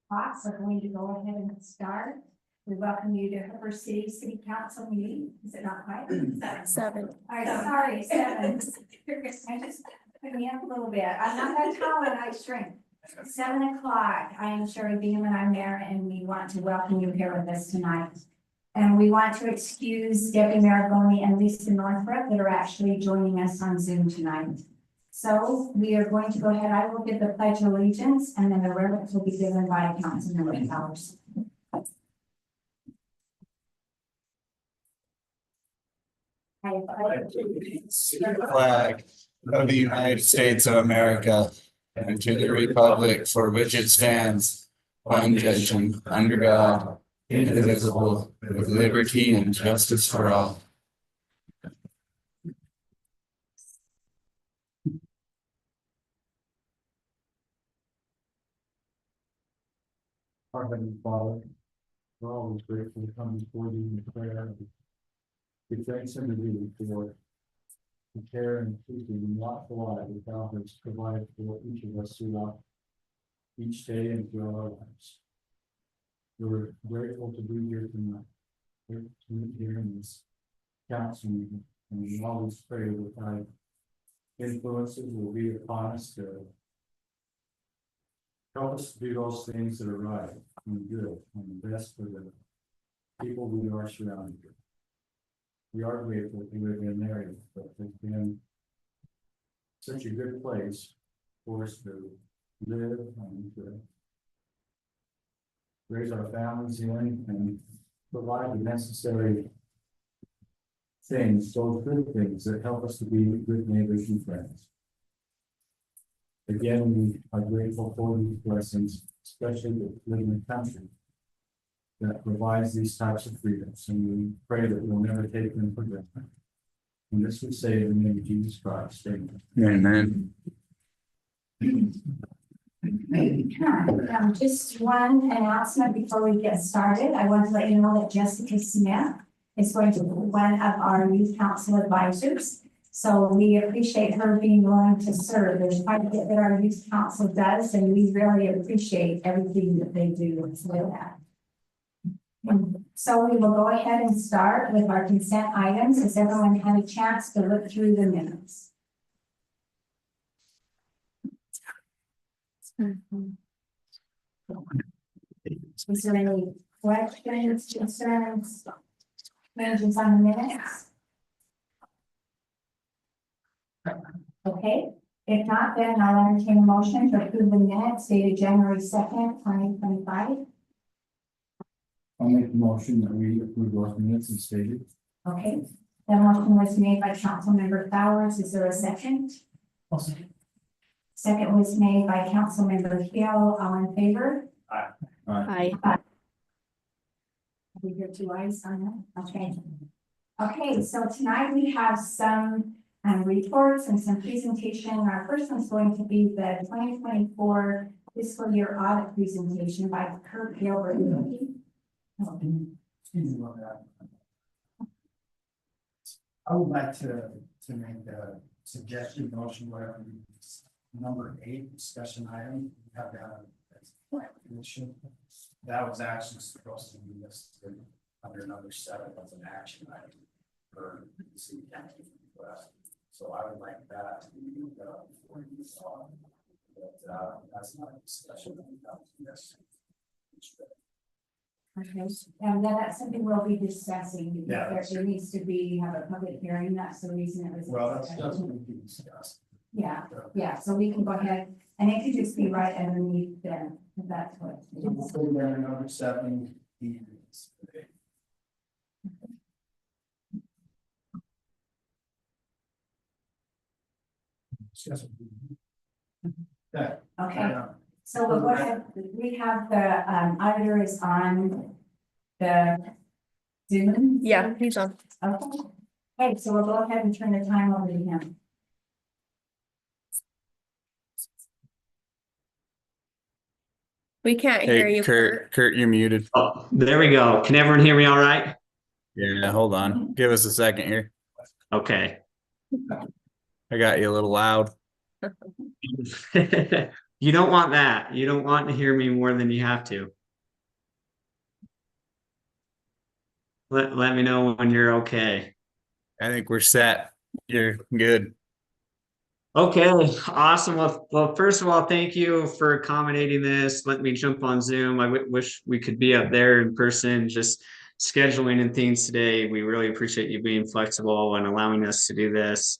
Fox are going to go ahead and start. We welcome you to Hooper City Council meeting. Is it not quite? 7. All right, sorry, 7. I just put me up a little bit. I'm not that tall and I shrink. 7 o'clock. I am Sherry Beam and I'm there, and we want to welcome you here with us tonight. And we want to excuse Debbie Maragoni and Lisa Northrup that are actually joining us on Zoom tonight. So we are going to go ahead. I will give the pledge of allegiance, and then the reverence will be given by Councilmember Powers. Flag of the United States of America and to the republic for which it stands, one nation, under God, indivisible, with liberty and justice for all. Our Heavenly Father, we're always grateful to come before you in prayer. We thanks and you for the care and keeping and watchful eye that thou hast provided for each of us throughout each day and throughout our lives. We're grateful to be here tonight, to meet here in this council meeting, and we always pray that thy influences will be upon us to help us to do those things that are right and good and best for the people we are surrounded with. We are grateful to live in an area that has been such a good place for us to live and to raise our families in and provide the necessary things, those good things that help us to be good neighbors and friends. Again, we are grateful for these blessings, especially to live in a country that provides these types of freedoms, and we pray that we'll never take them for granted. And this we say in the name of Jesus Christ. Amen. Amen. Just one announcement before we get started. I want to let you know that Jessica Smith is going to be one of our youth council advisors. So we appreciate her being willing to serve. There's quite a bit that our youth council does, and we really appreciate everything that they do for that. So we will go ahead and start with our consent items. Has everyone had a chance to look through the minutes? Is there any questions, concerns, changes on the minutes? Okay, if not, then I'll entertain a motion to approve the minutes dated January 2nd, 2025. I'll make the motion that we approve those minutes and stated. Okay, the motion was made by Councilmember Powers. Is there a second? Second was made by Councilmember Hill. All in favor? Aye. We hear two ayes on that. Okay. Okay, so tonight we have some reports and some presentation. Our first one's going to be the 2024 fiscal year audit presentation by Kurt Gilbert. Excuse me about that. I would like to make a suggestion, motion, whatever, number 8, discussion item, we have to have a plan commission. That was actually supposed to be listed under number 7 as an action item for the city council request. So I would like that to be before you saw, but that's not a discussion. Yes. Okay, and then that's something we'll be discussing. Yeah. There needs to be, have a public hearing. That's the reason it was. Well, that's what we can discuss. Yeah, yeah, so we can go ahead, and it could just be right underneath them, if that's what. So we'll put it under number 7. Okay. Okay, so we'll go ahead, we have the auditor is on the Zoom. Yeah, he's on. Okay, okay, so we'll go ahead and turn the time over to him. We can't hear Hey, you. Kurt, you're muted. Oh, there we go. Can everyone hear me all right? Yeah, hold on. Give us a second here. Okay. I got you a little loud. You don't want that. You don't want to hear me more than you have to. Let me know when you're okay. I think we're set. You're good. Okay, awesome. Well, first of all, thank you for accommodating this. Let me jump on Zoom. I wish we could be up there in person, just scheduling and things today. We really appreciate you being flexible and allowing us to do this.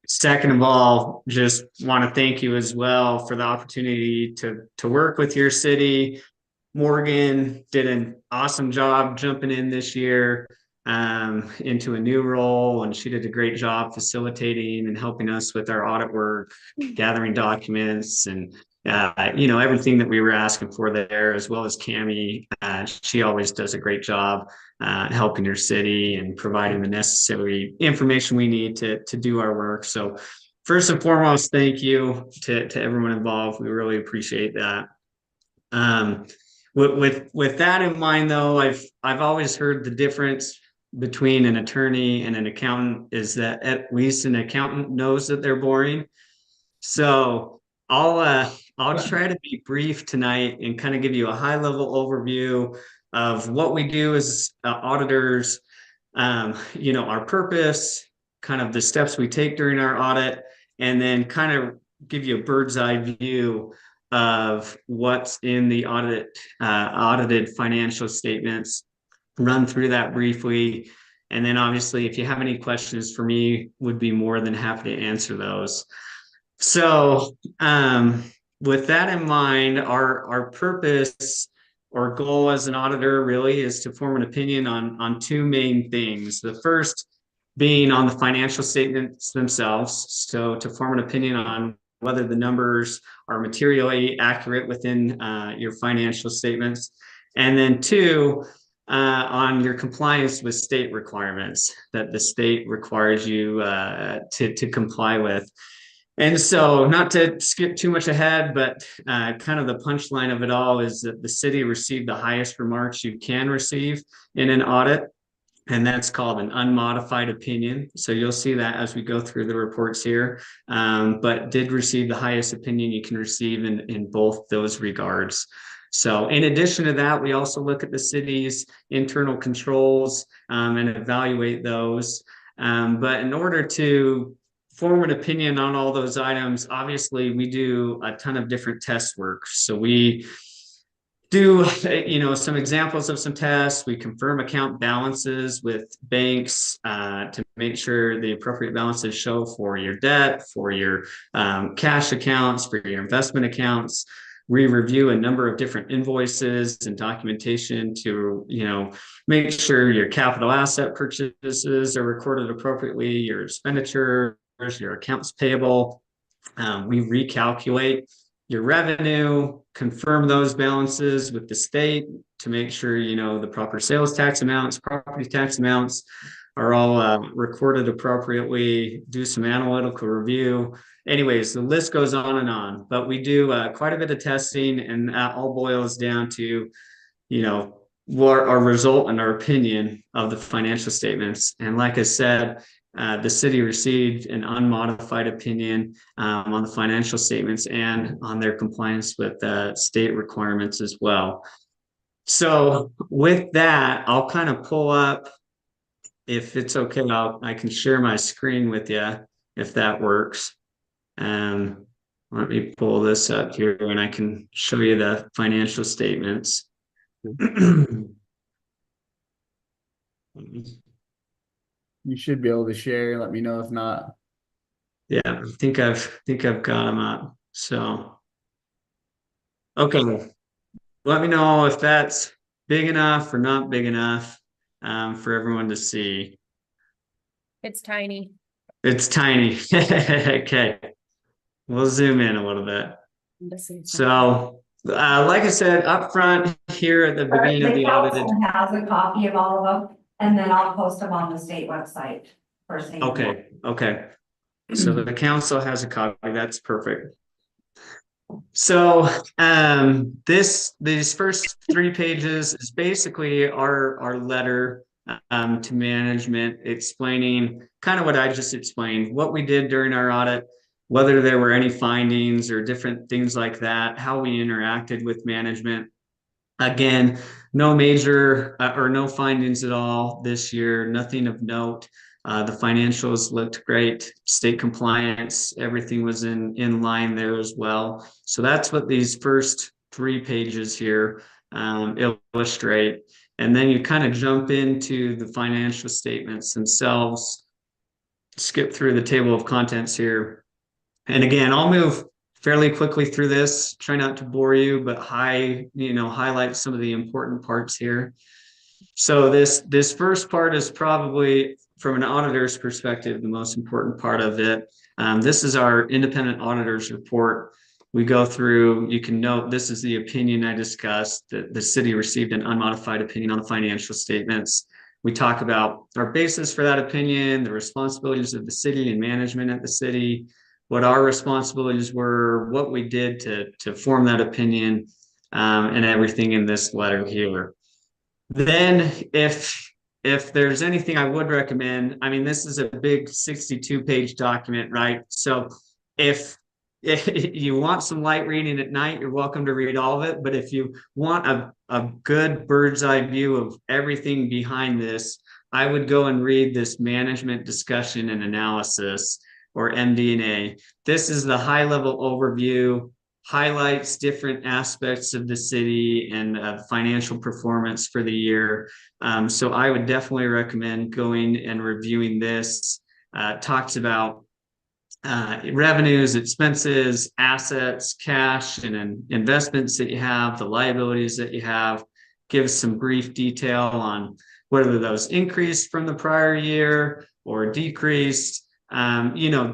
Second of all, just want to thank you as well for the opportunity to work with your city. Morgan did an awesome job jumping in this year into a new role, and she did a great job facilitating and helping us with our audit work, gathering documents, and everything that we were asking for there, as well as Cami. She always does a great job helping your city and providing the necessary information we need to do our work. So first and foremost, thank you to everyone involved. We really appreciate that. With that in mind, though, I've always heard the difference between an attorney and an accountant is that at least an accountant knows that they're boring. So I'll try to be brief tonight and kind of give you a high level overview of what we do as auditors, our purpose, kind of the steps we take during our audit, and then kind of give you a bird's eye view of what's in the audited financial statements, run through that briefly. And then obviously, if you have any questions for me, would be more than happy to answer those. So with that in mind, our purpose or goal as an auditor really is to form an opinion on two main things. The first being on the financial statements themselves. So to form an opinion on whether the numbers are materially accurate within your financial statements. And then two, on your compliance with state requirements that the state requires you to comply with. And so, not to skip too much ahead, but kind of the punchline of it all is that the city received the highest remarks you can receive in an audit, and that's called an unmodified opinion. So you'll see that as we go through the reports here, but did receive the highest opinion you can receive in both those regards. So in addition to that, we also look at the city's internal controls and evaluate those. But in order to form an opinion on all those items, obviously we do a ton of different test work. So we do, some examples of some tests. We confirm account balances with banks to make sure the appropriate balances show for your debt, for your cash accounts, for your investment accounts. We review a number of different invoices and documentation to, make sure your capital asset purchases are recorded appropriately, your expenditures, your accounts payable. We recalculate your revenue, confirm those balances with the state to make sure, the proper sales tax amounts, property tax amounts are all recorded appropriately, do some analytical review. Anyways, the list goes on, but we do quite a bit of testing, and that all boils down to, what our result and our opinion of the financial statements. And like I said, the city received an unmodified opinion on the financial statements and on their compliance with state requirements as well. So with that, I'll kind of pull up, if it's okay, I can share my screen with you if that works. Let me pull this up here and I can show you the financial statements. You should be able to share. Let me know if not. Yeah, I think I've got them up. So, okay. Let me know if that's big enough or not big enough for everyone to see. It's tiny. It's tiny. Okay. We'll zoom in a little bit. So, like I said, up front here at the beginning of the audited. Has a copy of all of them, and then I'll post them on the state website first thing. Okay. So the council has a copy. That's perfect. So these first 3 pages is basically our letter to management explaining kind of what I just explained, what we did during our audit, whether there were any findings or different things like that, how we interacted with management. Again, no major or no findings at all this year, nothing of note. The financials looked great, state compliance, everything was in line there as well. So that's what these first 3 pages here illustrate. And then you kind of jump into the financial statements themselves, skip through the table of contents here. And again, I'll move fairly quickly through this, try not to bore you, but highlight some of the important parts here. So this first part is probably, from an auditor's perspective, the most important part of it. This is our independent auditor's report. We go through, you can note, this is the opinion I discussed, that the city received an unmodified opinion on the financial statements. We talk about our basis for that opinion, the responsibilities of the city and management at the city, what our responsibilities were, what we did to form that opinion, and everything in this letter here. Then if there's anything I would recommend, I mean, this is a big 62-page document, right? So if you want some light reading at night, you're welcome to read all of it. But if you want a good bird's eye view of everything behind this, I would go and read this management discussion and analysis, or MD&A. This is the high level overview, highlights different aspects of the city and financial performance for the year. So I would definitely recommend going and reviewing this. Talks about revenues, expenses, assets, cash, and investments that you have, the liabilities that you have, gives some brief detail on whether those increased from the prior year or decreased.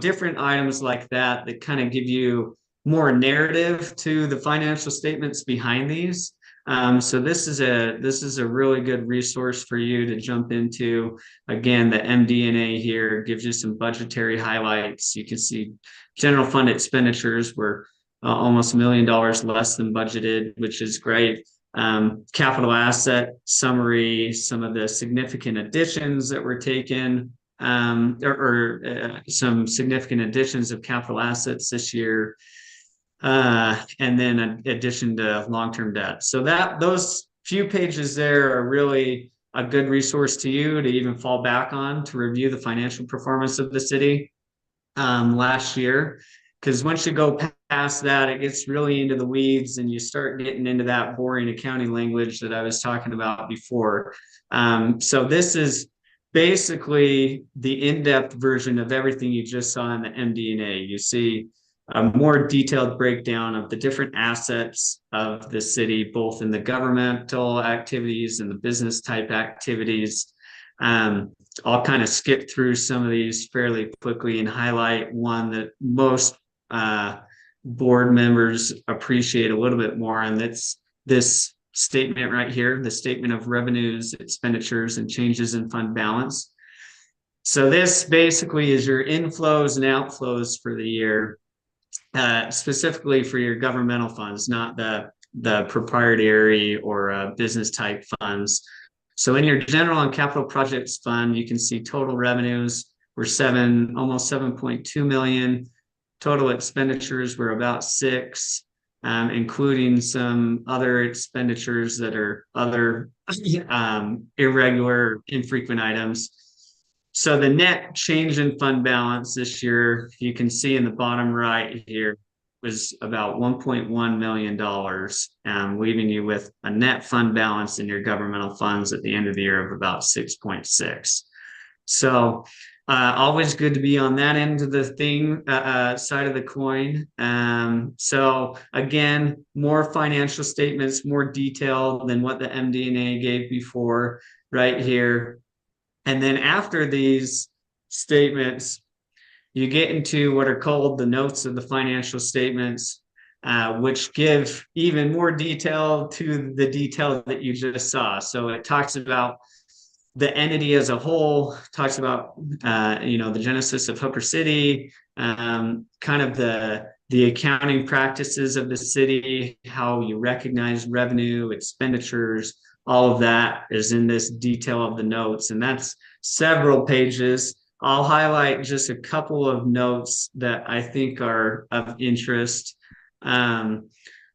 Different items like that kind of give you more narrative to the financial statements behind these. So this is a really good resource for you to jump into. Again, the MD&A here gives you some budgetary highlights. You can see general fund expenditures were almost $1 million less than budgeted, which is great. Capital asset summary, some of the significant additions that were taken, some significant additions of capital assets this year, and then an addition to long-term debt. So those few pages there are really a good resource to you to even fall back on to review the financial performance of the city last year. Because once you go past that, it gets really into the weeds and you start getting into that boring accounting language that I was talking about before. So this is basically the in-depth version of everything you just saw in the MD&A. You see a more detailed breakdown of the different assets of the city, both in the governmental activities and the business type activities. I'll kind of skip through some of these fairly quickly and highlight one that most board members appreciate a little bit more, and that's this statement right here, the statement of revenues, expenditures, and changes in fund balance. So this basically is your inflows and outflows for the year, specifically for your governmental funds, not the proprietary or business type funds. So in your general and capital projects fund, you can see total revenues were almost 7.2 million. Total expenditures were about 6, including some other expenditures that are other irregular, infrequent items. So the net change in fund balance this year, you can see in the bottom right here, was about $1.1 million, leaving you with a net fund balance in your governmental funds at the end of the year of about 6.6. So always good to be on that end of the thing, side of the coin. So again, more financial statements, more detail than what the MD&A gave before right here. And then after these statements, you get into what are called the notes of the financial statements, which give even more detail to the detail that you just saw. So it talks about the entity as a whole, talks about the genesis of Hooper City, kind of the accounting practices of the city, how you recognize revenue, expenditures, all of that is in this detail of the notes. And that's several pages. I'll highlight just a couple of notes that I think are of interest.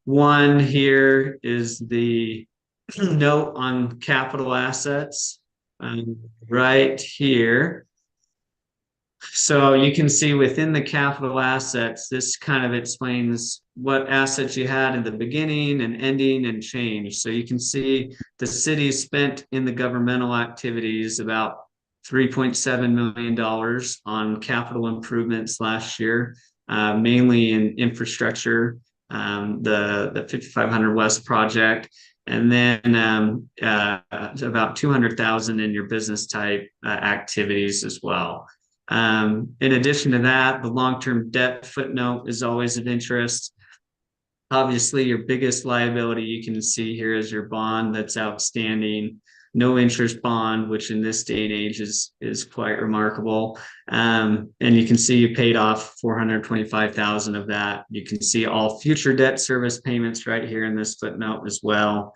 One here is the note on capital assets, right here. So you can see within the capital assets, this kind of explains what assets you had in the beginning and ending and change. So you can see the city spent in the governmental activities about $3.7 million on capital improvements last year, mainly in infrastructure, the 5500 West project, and then about 200,000 in your business type activities as well. In addition to that, the long-term debt footnote is always of interest. Obviously, your biggest liability you can see here is your bond that's outstanding, no interest bond, which in this day and age is quite remarkable. And you can see you paid off 425,000 of that. You can see all future debt service payments right here in this footnote as well,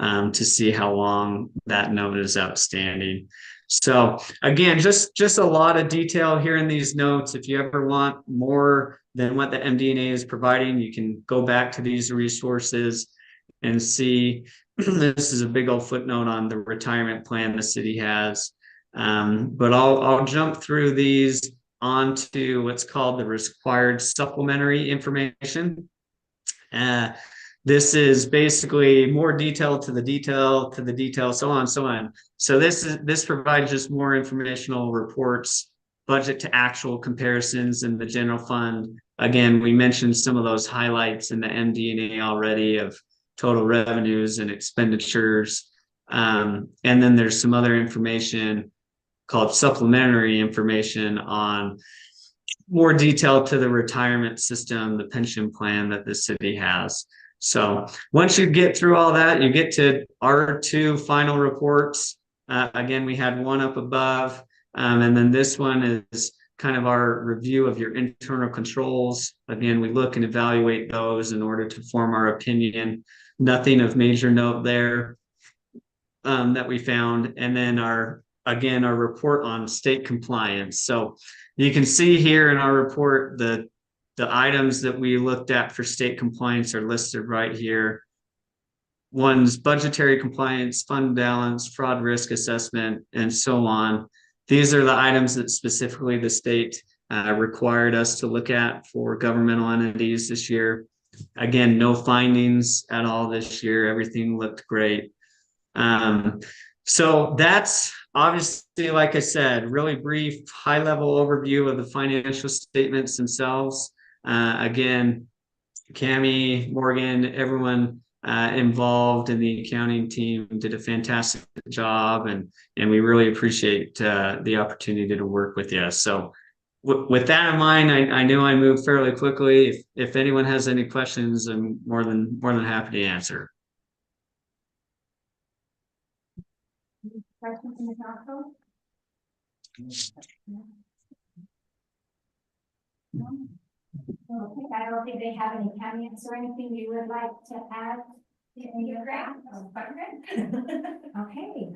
to see how long that note is outstanding. So again, just a lot of detail here in these notes. If you ever want more than what the MD&A is providing, you can go back to these resources and see. This is a big old footnote on the retirement plan the city has. But I'll jump through these onto what's called the required supplementary information. This is basically more detail to the detail to the detail, so on, so on. So this provides just more informational reports, budget to actual comparisons in the general fund. Again, we mentioned some of those highlights in the MD&A already of total revenues and expenditures. And then there's some other information called supplementary information on more detail to the retirement system, the pension plan that the city has. So once you get through all that, you get to our two final reports. Again, we had one up above, and then this one is kind of our review of your internal controls. Again, we look and evaluate those in order to form our opinion. Nothing of major note there that we found. And then our report on state compliance. So you can see here in our report the items that we looked at for state compliance are listed right here. One's budgetary compliance, fund balance, fraud risk assessment, and so on. These are the items that specifically the state required us to look at for governmental entities this year. Again, no findings at all this year. Everything looked great. So that's obviously, like I said, really brief, high-level overview of the financial statements themselves. Again, Cami, Morgan, everyone involved in the accounting team did a fantastic job, and we really appreciate the opportunity to work with you. So with that in mind, I know I moved fairly quickly. If anyone has any questions, I'm more than happy to answer. Questions in the council? No? Okay, I don't think they have any comments or anything you would like to add in your graph. Okay.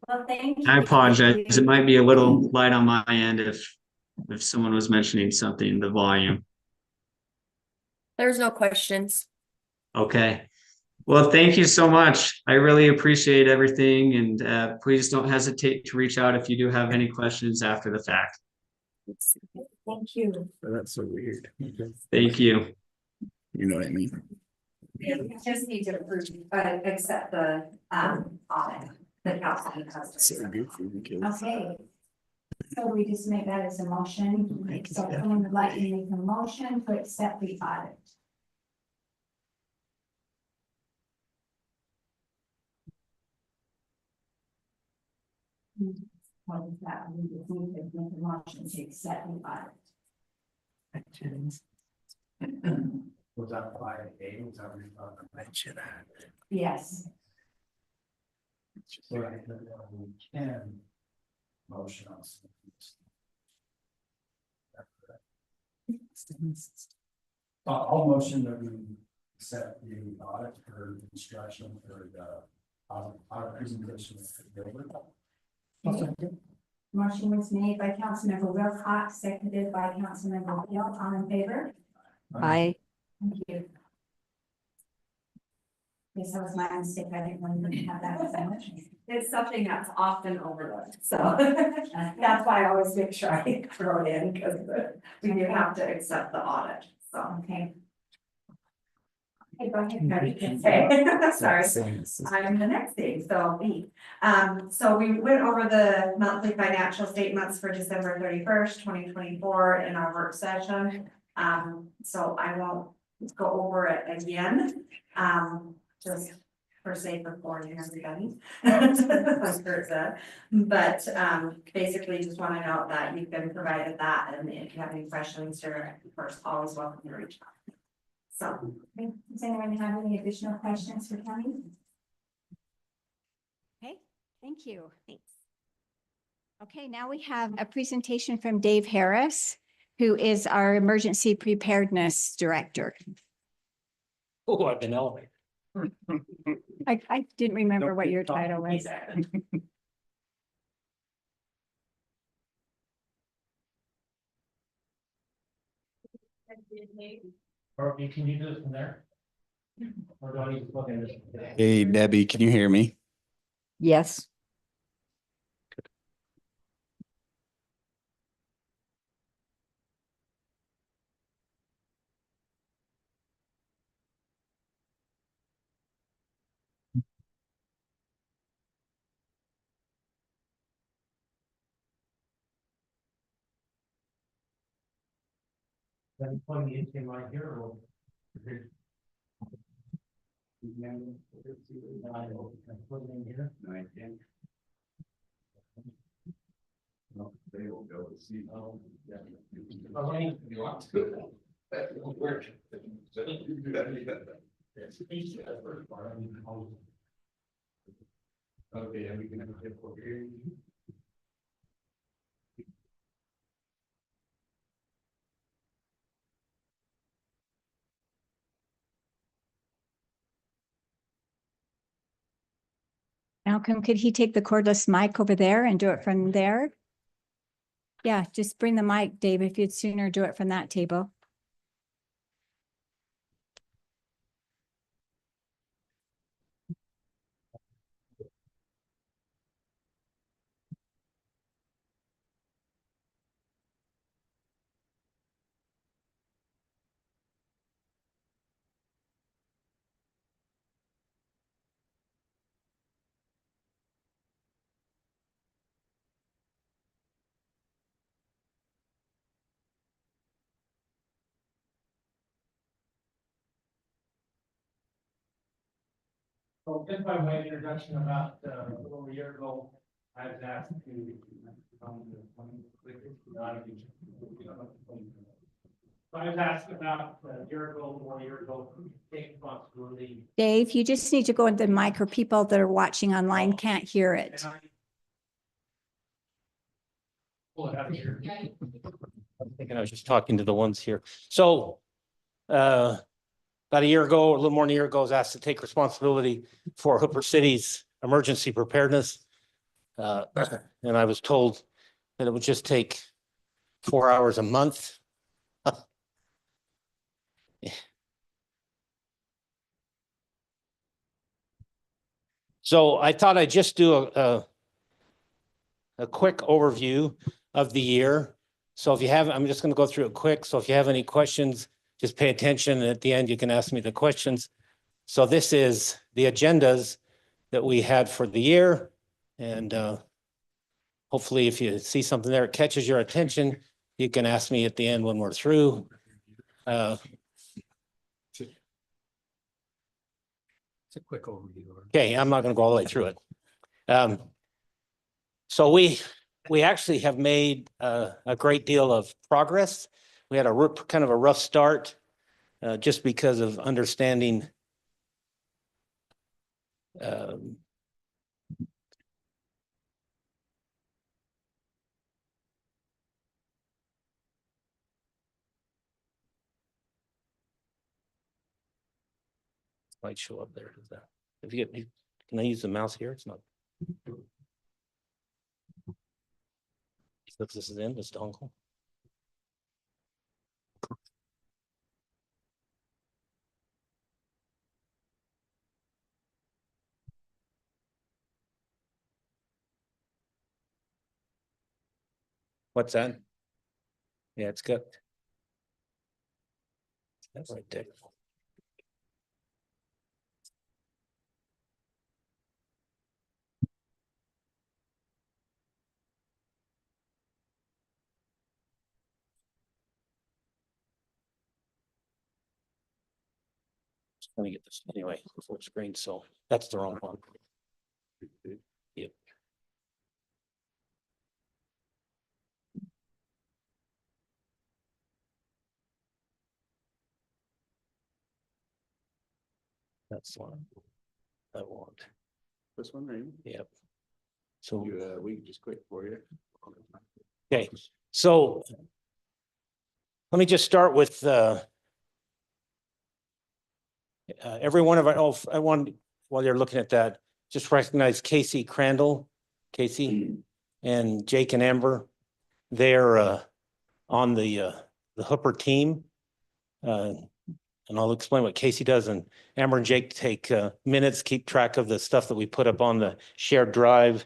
Well, thank you. I apologize. It might be a little light on my end if someone was mentioning something, the volume. There's no questions. Okay. Well, thank you so much. I really appreciate everything, and please don't hesitate to reach out if you do have any questions after the fact. Thank you. That's so weird. Thank you. You know what I mean? You just need to approve, accept the, audit, the council has. So goofy because Okay. So we just make that as a motion. So someone would like to make a motion to accept the audit. What is that? We just need to make a motion to accept the audit. Was that 5A? Was that what you're talking about? Yes. So I think that we can motion on some of these. I'll motion that we accept the audit for instruction for the audit presentation. Motion was made by Councilmember Wilcox, seconded by Councilmember Hill. All in favor? Aye. Thank you. Yes, that was my mistake. I didn't want to have that as a motion. It's something that's often overlooked, so that's why I always make sure I throw it in, because we do have to accept the audit, so. Okay. Okay, go ahead. Okay, sorry. I'm the next thing, so B. So we went over the monthly financial statements for December 31st, 2024 in our work session. So I won't go over it again, just per se for warning everybody. Like Kurt said, but basically just want to note that you've been provided that, and if you have any questions, you're of course always welcome to reach out. So. Does anyone have any additional questions for Tammy? Okay, thank you. Thanks. Okay, now we have a presentation from Dave Harris, who is our Emergency Preparedness Director. Oh, I've been elevated. I didn't remember what your title was. Or can you do this from there? Or do I need to plug in this? Hey, Debbie, can you hear me? Yes. Then plug the in right here or? Plug it in here. They will go to see. Oh, if you want to. Okay, and we can have a difficult hearing. Malcolm, could he take the cordless mic over there and do it from there? Yeah, just bring the mic, Dave, if you'd sooner do it from that table. So just by way of introduction, about a little over a year ago, I was asked to come to So I was asked about a year ago, 1 year ago, take responsibility. Dave, you just need to go into the mic, or people that are watching online can't hear it. And pull it out of here. I'm thinking I was just talking to the ones here. So about a year ago, or a little more than a year ago, I was asked to take responsibility for Hooper City's emergency preparedness. And I was told that it would just take 4 hours a month. So I thought I'd just do a quick overview of the year. So if you have, I'm just going to go through it quick. So if you have any questions, just pay attention. And at the end, you can ask me the questions. So this is the agendas that we had for the year. And hopefully if you see something there, it catches your attention, you can ask me at the end when we're through. It's a quick overview. Okay, I'm not going to go all the way through it. So we actually have made a great deal of progress. We had a kind of a rough start just because of understanding might show up there. Does that? If you get, can I use the mouse here? It's not. So this is in this dongle. What's that? Yeah, it's good. That's right there. Let me get this anyway, full screen, so that's the wrong one. Yep. That's the one. I want. This one, right? Yep. So, We can just click for you. okay, so let me just start with every one of our, oh, I want, while you're looking at that, just recognize Casey Crandall, Casey and Jake and Amber. They're on the Hooper team. And I'll explain what Casey does, and Amber and Jake take minutes, keep track of the stuff that we put up on the shared drive.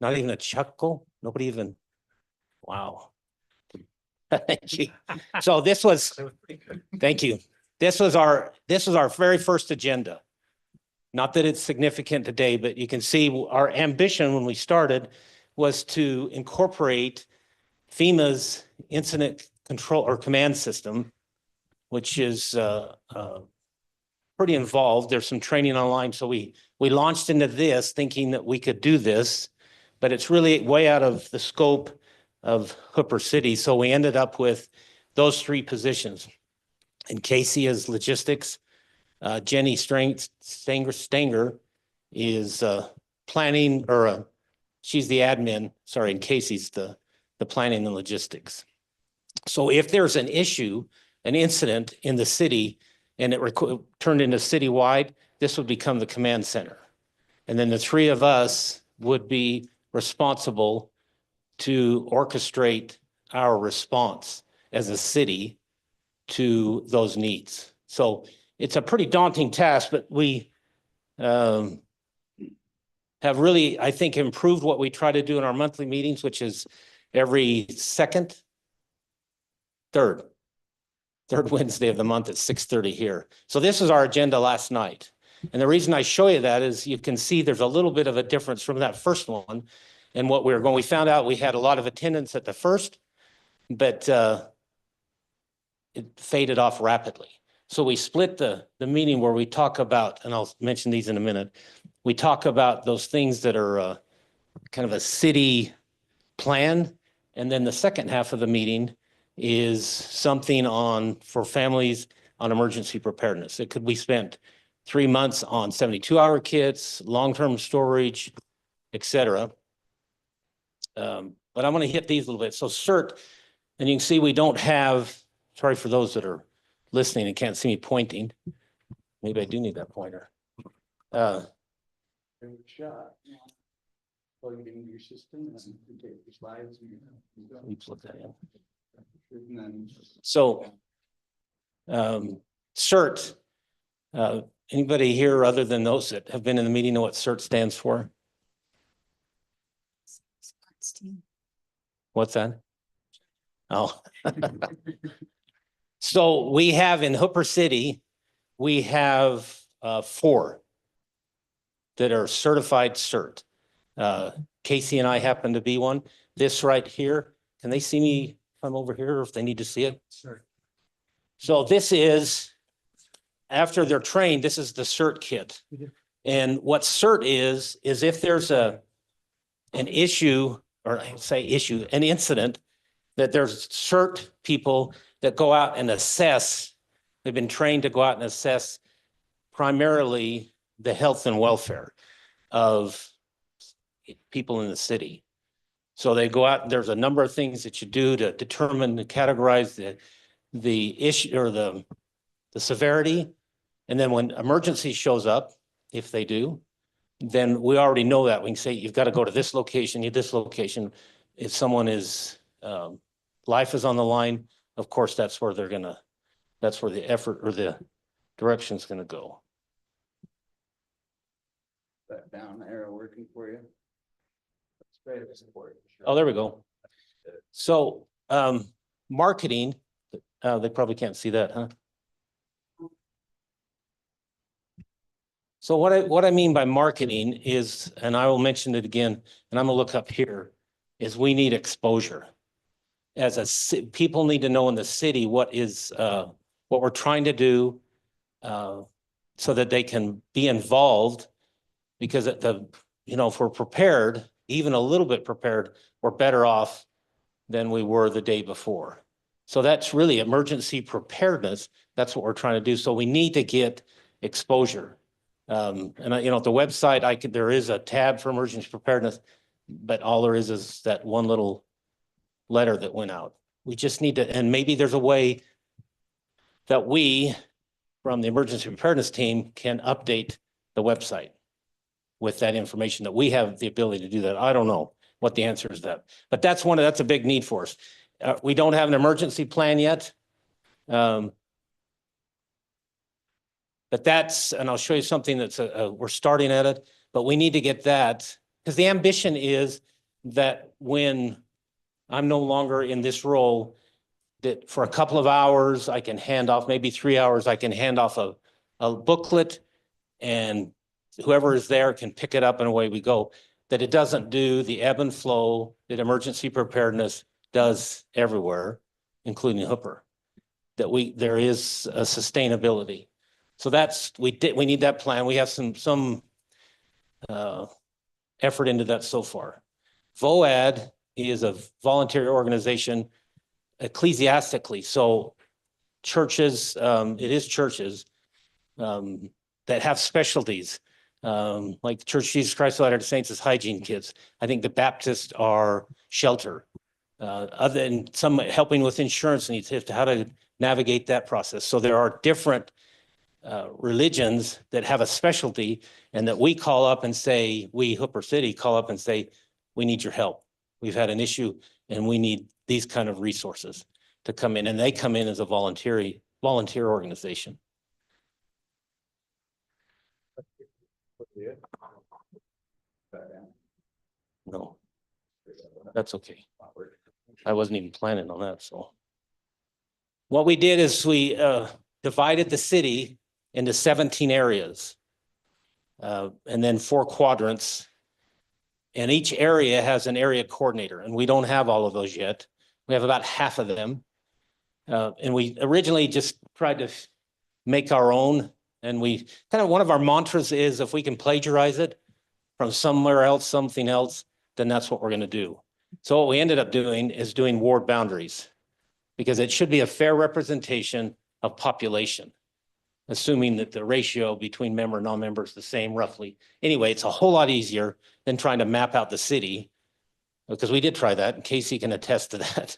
Not even a chuckle, nobody even, wow. Thank you. So this was, thank you. This was our very first agenda. Not that it's significant today, but you can see our ambition when we started was to incorporate FEMA's incident control or command system, which is pretty involved. There's some training online. So we launched into this thinking that we could do this, but it's really way out of the scope of Hooper City. So we ended up with those three positions. And Casey is logistics. Jenny Stanger is planning, or she's the admin, sorry, and Casey's the planning and logistics. So if there's an issue, an incident in the city, and it turned into citywide, this would become the command center. And then the three of us would be responsible to orchestrate our response as a city to those needs. So it's a pretty daunting task, but we have really, I think, improved what we try to do in our monthly meetings, which is every third Wednesday of the month at 6:30 here. So this is our agenda last night. And the reason I show you that is you can see there's a little bit of a difference from that first one and what we were going. We found out we had a lot of attendance at the first, but it faded off rapidly. So we split the meeting where we talk about, and I'll mention these in a minute, we talk about those things that are kind of a city plan. And then the second half of the meeting is something for families on emergency preparedness. It could be spent 3 months on 72-hour kits, long-term storage, et cetera. But I'm going to hit these a little bit. So CERT, and you can see we don't have, sorry for those that are listening and can't see me pointing. Maybe I do need that pointer. Shot. Plug it into your system and you take the slides. Let's look that in. And then So, CERT, anybody here other than those that have been in the meeting know what CERT stands for? What's that? Oh. So we have in Hooper City, we have 4 that are certified CERT. Casey and I happen to be one. This right here, can they see me if I'm over here or if they need to see it? Sure. So this is, after they're trained, this is the CERT kit. And what CERT is if there's an issue, or I say issue, an incident, that there's CERT people that go out and assess. They've been trained to go out and assess primarily the health and welfare of people in the city. So they go out, there's a number of things that you do to determine, to categorize the issue or the severity. And then when emergency shows up, if they do, then we already know that. We can say, you've got to go to this location, this location. If someone is, life is on the line, of course, that's where that's where the effort or the direction's gonna go. That down arrow working for you? That's great support. Oh, there we go. So, marketing, they probably can't see that, huh? So what I mean by marketing is, and I will mention it again, and I'm gonna look up here, is we need exposure. People need to know in the city what we're trying to do, so that they can be involved. Because if we're prepared, even a little bit prepared, we're better off than we were the day before. So that's really emergency preparedness. That's what we're trying to do. So we need to get exposure. And at the website, there is a tab for emergency preparedness, but all there is that one little letter that went out. We just need to, and maybe there's a way that we, from the emergency preparedness team, can update the website with that information, that we have the ability to do that. I don't know what the answer is to that, but that's a big need for us. We don't have an emergency plan yet. But and I'll show you something that's we're starting at it, but we need to get that, because the ambition is that when I'm no longer in this role, that for a couple of hours, I can hand off, maybe 3 hours, I can hand off a booklet, and whoever is there can pick it up and away we go. That it doesn't do the ebb and flow that emergency preparedness does everywhere, including Hooper. That there is a sustainability. So we need that plan. We have some effort into that so far. VOAD is a voluntary organization ecclesiastically. So churches, it is churches that have specialties. Like the Church of Jesus Christ of Latter-day Saints is hygiene kits. I think the Baptists are shelter. Other than some helping with insurance needs, how to navigate that process. So there are different religions that have a specialty, and that we call up and say, we Hooper City call up and say, we need your help. We've had an issue and we need these kind of resources to come in, and they come in as a volunteer organization. No, that's okay. I wasn't even planning on that, so. What we did is we divided the city into 17 areas, and then 4 quadrants. And each area has an area coordinator, and we don't have all of those yet. We have about half of them. And we originally just tried to make our own. And we one of our mantras is, if we can plagiarize it from somewhere else, something else, then that's what we're going to do. So what we ended up doing is doing ward boundaries, because it should be a fair representation of population, assuming that the ratio between member and non-member is the same roughly. Anyway, it's a whole lot easier than trying to map out the city, because we did try that, and Casey can attest to that.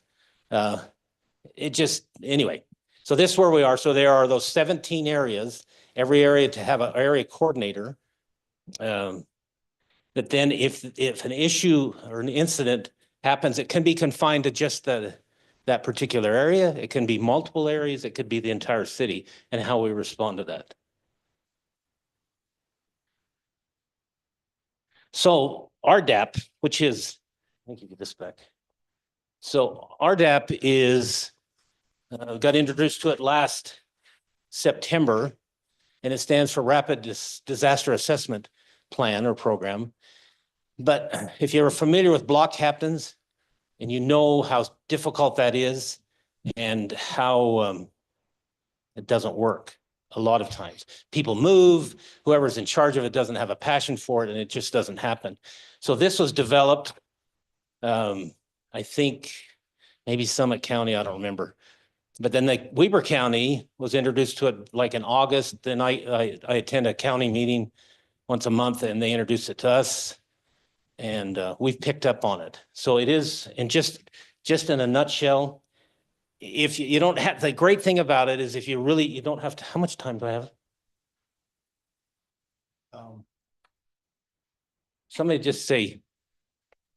Anyway, so this is where we are. So there are those 17 areas, every area to have an area coordinator. That then if an issue or an incident happens, it can be confined to just that particular area. It can be multiple areas. It could be the entire city, and how we respond to that. So RDAP, which is, I think you get this back. So RDAP is, got introduced to it last September, and it stands for Rapid Disaster Assessment Plan or Program. But if you're familiar with block captains, and you know how difficult that is, and how it doesn't work a lot of times. People move, whoever's in charge of it doesn't have a passion for it, and it just doesn't happen. So this was developed, I think, maybe Summit County, I don't remember. But then Weber County was introduced to it like in August. Then I attend a county meeting once a month, and they introduced it to us. And we've picked up on it. So it is, and just in a nutshell, if you don't have, the great thing about it is if you don't have to, how much time do I have? somebody just say,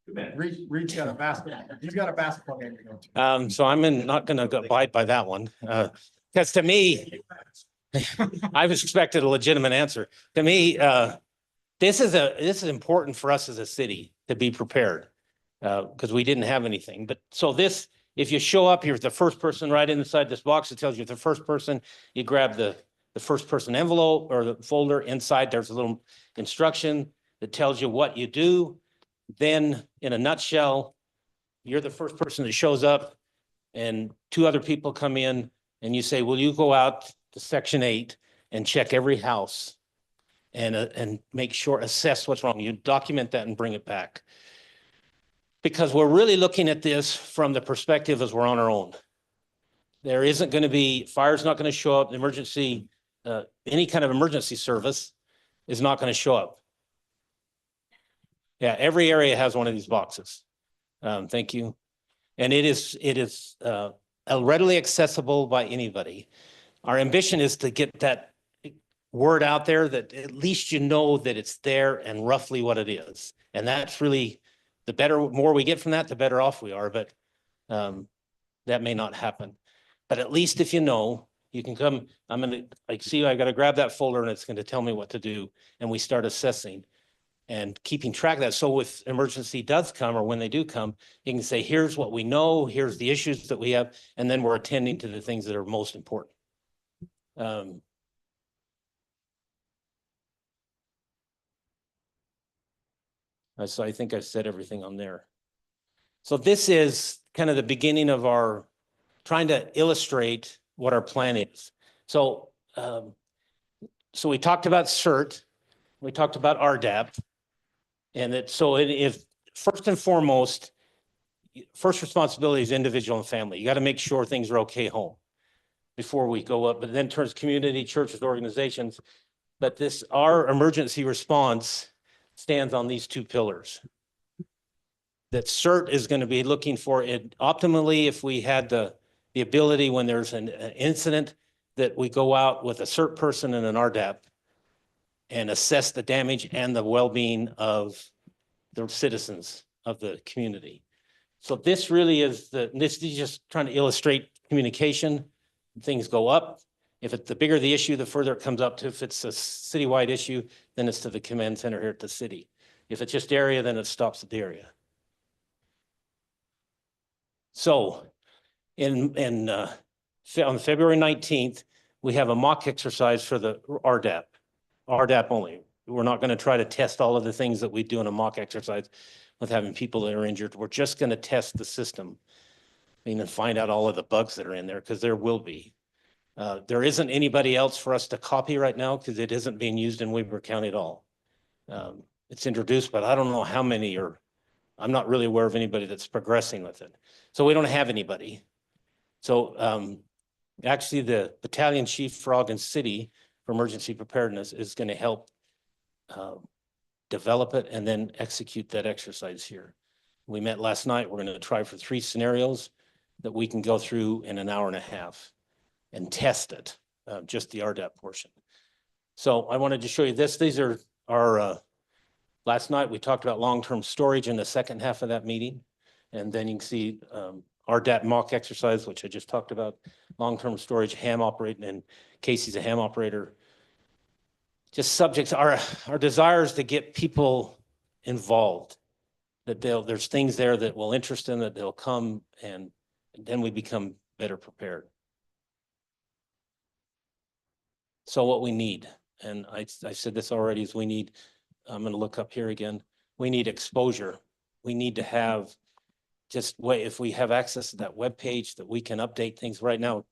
Reed's got a basketball, he's got a basketball game to go to. so not gonna abide by that one. Because to me, I was expected a legitimate answer. To me, this is important for us as a city to be prepared. Because we didn't have anything. But so this, if you show up, you're the first person right inside this box. It tells you the first person, you grab the first person envelope or the folder. Inside, there's a little instruction that tells you what you do. Then in a nutshell, you're the first person that shows up and two other people come in and you say, will you go out to section 8 and check every house and make sure, assess what's wrong. You document that and bring it back. Because we're really looking at this from the perspective as we're on our own. There isn't going to be, fire's not going to show up, emergency, any kind of emergency service is not going to show up. Yeah, every area has one of these boxes. Thank you. And it is readily accessible by anybody. Our ambition is to get that word out there that at least you know that it's there and roughly what it is. And that's really, the more we get from that, the better off we are, but that may not happen. But at least if you know, you can come, I'm gonna, like, see, I gotta grab that folder and it's gonna tell me what to do. And we start assessing and keeping track of that. So if emergency does come or when they do come, you can say, here's what we know, here's the issues that we have, and then we're attending to the things that are most important. So I think I've said everything on there. So this is kind of the beginning of our trying to illustrate what our plan is. So, so we talked about CERT, we talked about RDAP, and if first and foremost, first responsibility is individual and family. You got to make sure things are okay home before we go up, but then turns community, churches, organizations. But our emergency response stands on these two pillars. That CERT is going to be looking for it optimally if we had the ability when there's an incident that we go out with a CERT person and an RDAP and assess the damage and the well-being of the citizens of the community. So this really is this is just trying to illustrate communication. Things go up. If it's the bigger the issue, the further it comes up to. If it's a citywide issue, then it's to the command center here at the city. If it's just area, then it stops at the area. So on February 19th, we have a mock exercise for the RDAP only. We're not going to try to test all of the things that we do in a mock exercise with having people that are injured. We're just going to test the system and find out all of the bugs that are in there, because there will be. There isn't anybody else for us to copy right now because it isn't being used in Weber County at all. It's introduced, but I don't know how many I'm not really aware of anybody that's progressing with it. So we don't have anybody. So actually the battalion chief for Ogden City for emergency preparedness is going to help develop it and then execute that exercise here. We met last night. We're going to try for 3 scenarios that we can go through in an hour and a half and test it, just the RDAP portion. So I wanted to show you this. These are our, last night we talked about long-term storage in the second half of that meeting. And then you can see RDAP mock exercise, which I just talked about, long-term storage, ham operating, and Casey's a ham operator. Just subjects, our desires to get people involved, that there's things there that will interest them, that they'll come, and then we become better prepared. So what we need, and I said this already, is we need, I'm going to look up here again, we need exposure. We need to have if we have access to that web page that we can update things. Right now,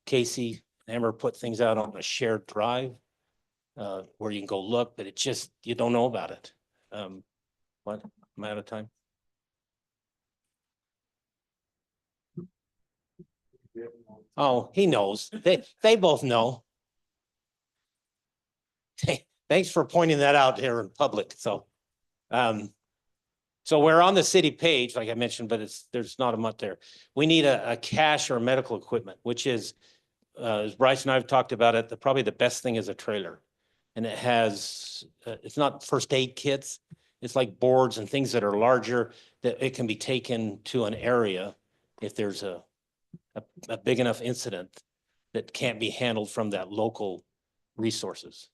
Casey and Amber put things out on a shared drive where you can go look, but you don't know about it. What? Am I out of time? Oh, he knows. They both know. Thanks for pointing that out here in public. So, so we're on the city page, like I mentioned, but there's not a much there. We need a cache or medical equipment, which is, as Bryce and I have talked about it, probably the best thing is a trailer. And it has, it's not first aid kits. It's like boards and things that are larger, that it can be taken to an area if there's a big enough incident that can't be handled from that local resources.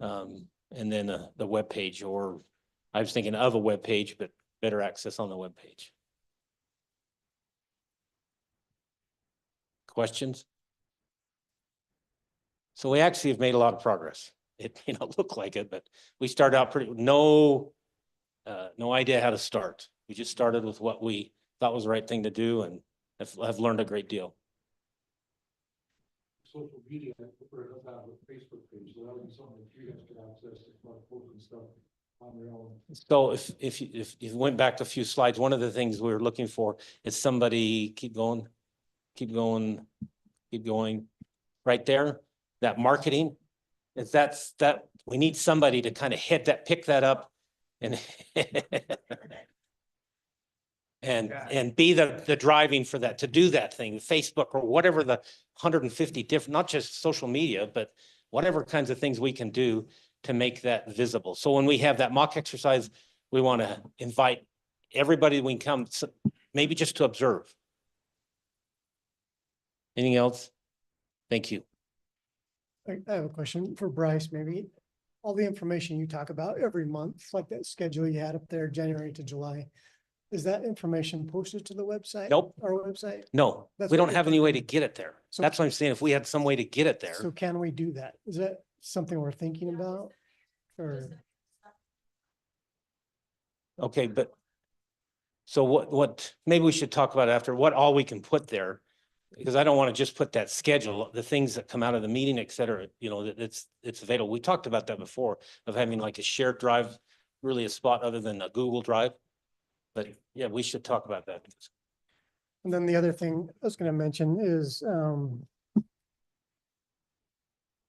And then the webpage, or I was thinking of a webpage, but better access on the webpage. Questions? So we actually have made a lot of progress. It may not look like it, but we started out no idea how to start. We just started with what we thought was the right thing to do, and have learned a great deal. Social media, I prefer to have a Facebook page, so that would be something that you guys could access, like posting stuff on their own. So if you went back a few slides, one of the things we were looking for is somebody, keep going, right there, that marketing. That we need somebody to kind of pick that up and and be the driving for that, to do that thing, Facebook or whatever, the 150 different, not just social media, but whatever kinds of things we can do to make that visible. So when we have that mock exercise, we want to invite everybody we can come, maybe just to observe. Anything else? Thank you. I have a question for Bryce, maybe. All the information you talk about every month, like that schedule you had up there, January to July, is that information posted to the website? Nope. Our website? No, That's we what don't you're have any way to talking- get it there. So- That's what I'm saying. If we had some way to get it there. So can we do that? Is that something we're thinking about? Or, Okay, but so what, maybe we should talk about after what all we can put there. Because I don't want to just put that schedule, the things that come out of the meeting, et cetera, that it's available. We talked about that before, of having like a shared drive, really a spot other than a Google Drive. But yeah, we should talk about that. and then the other thing I was gonna mention is,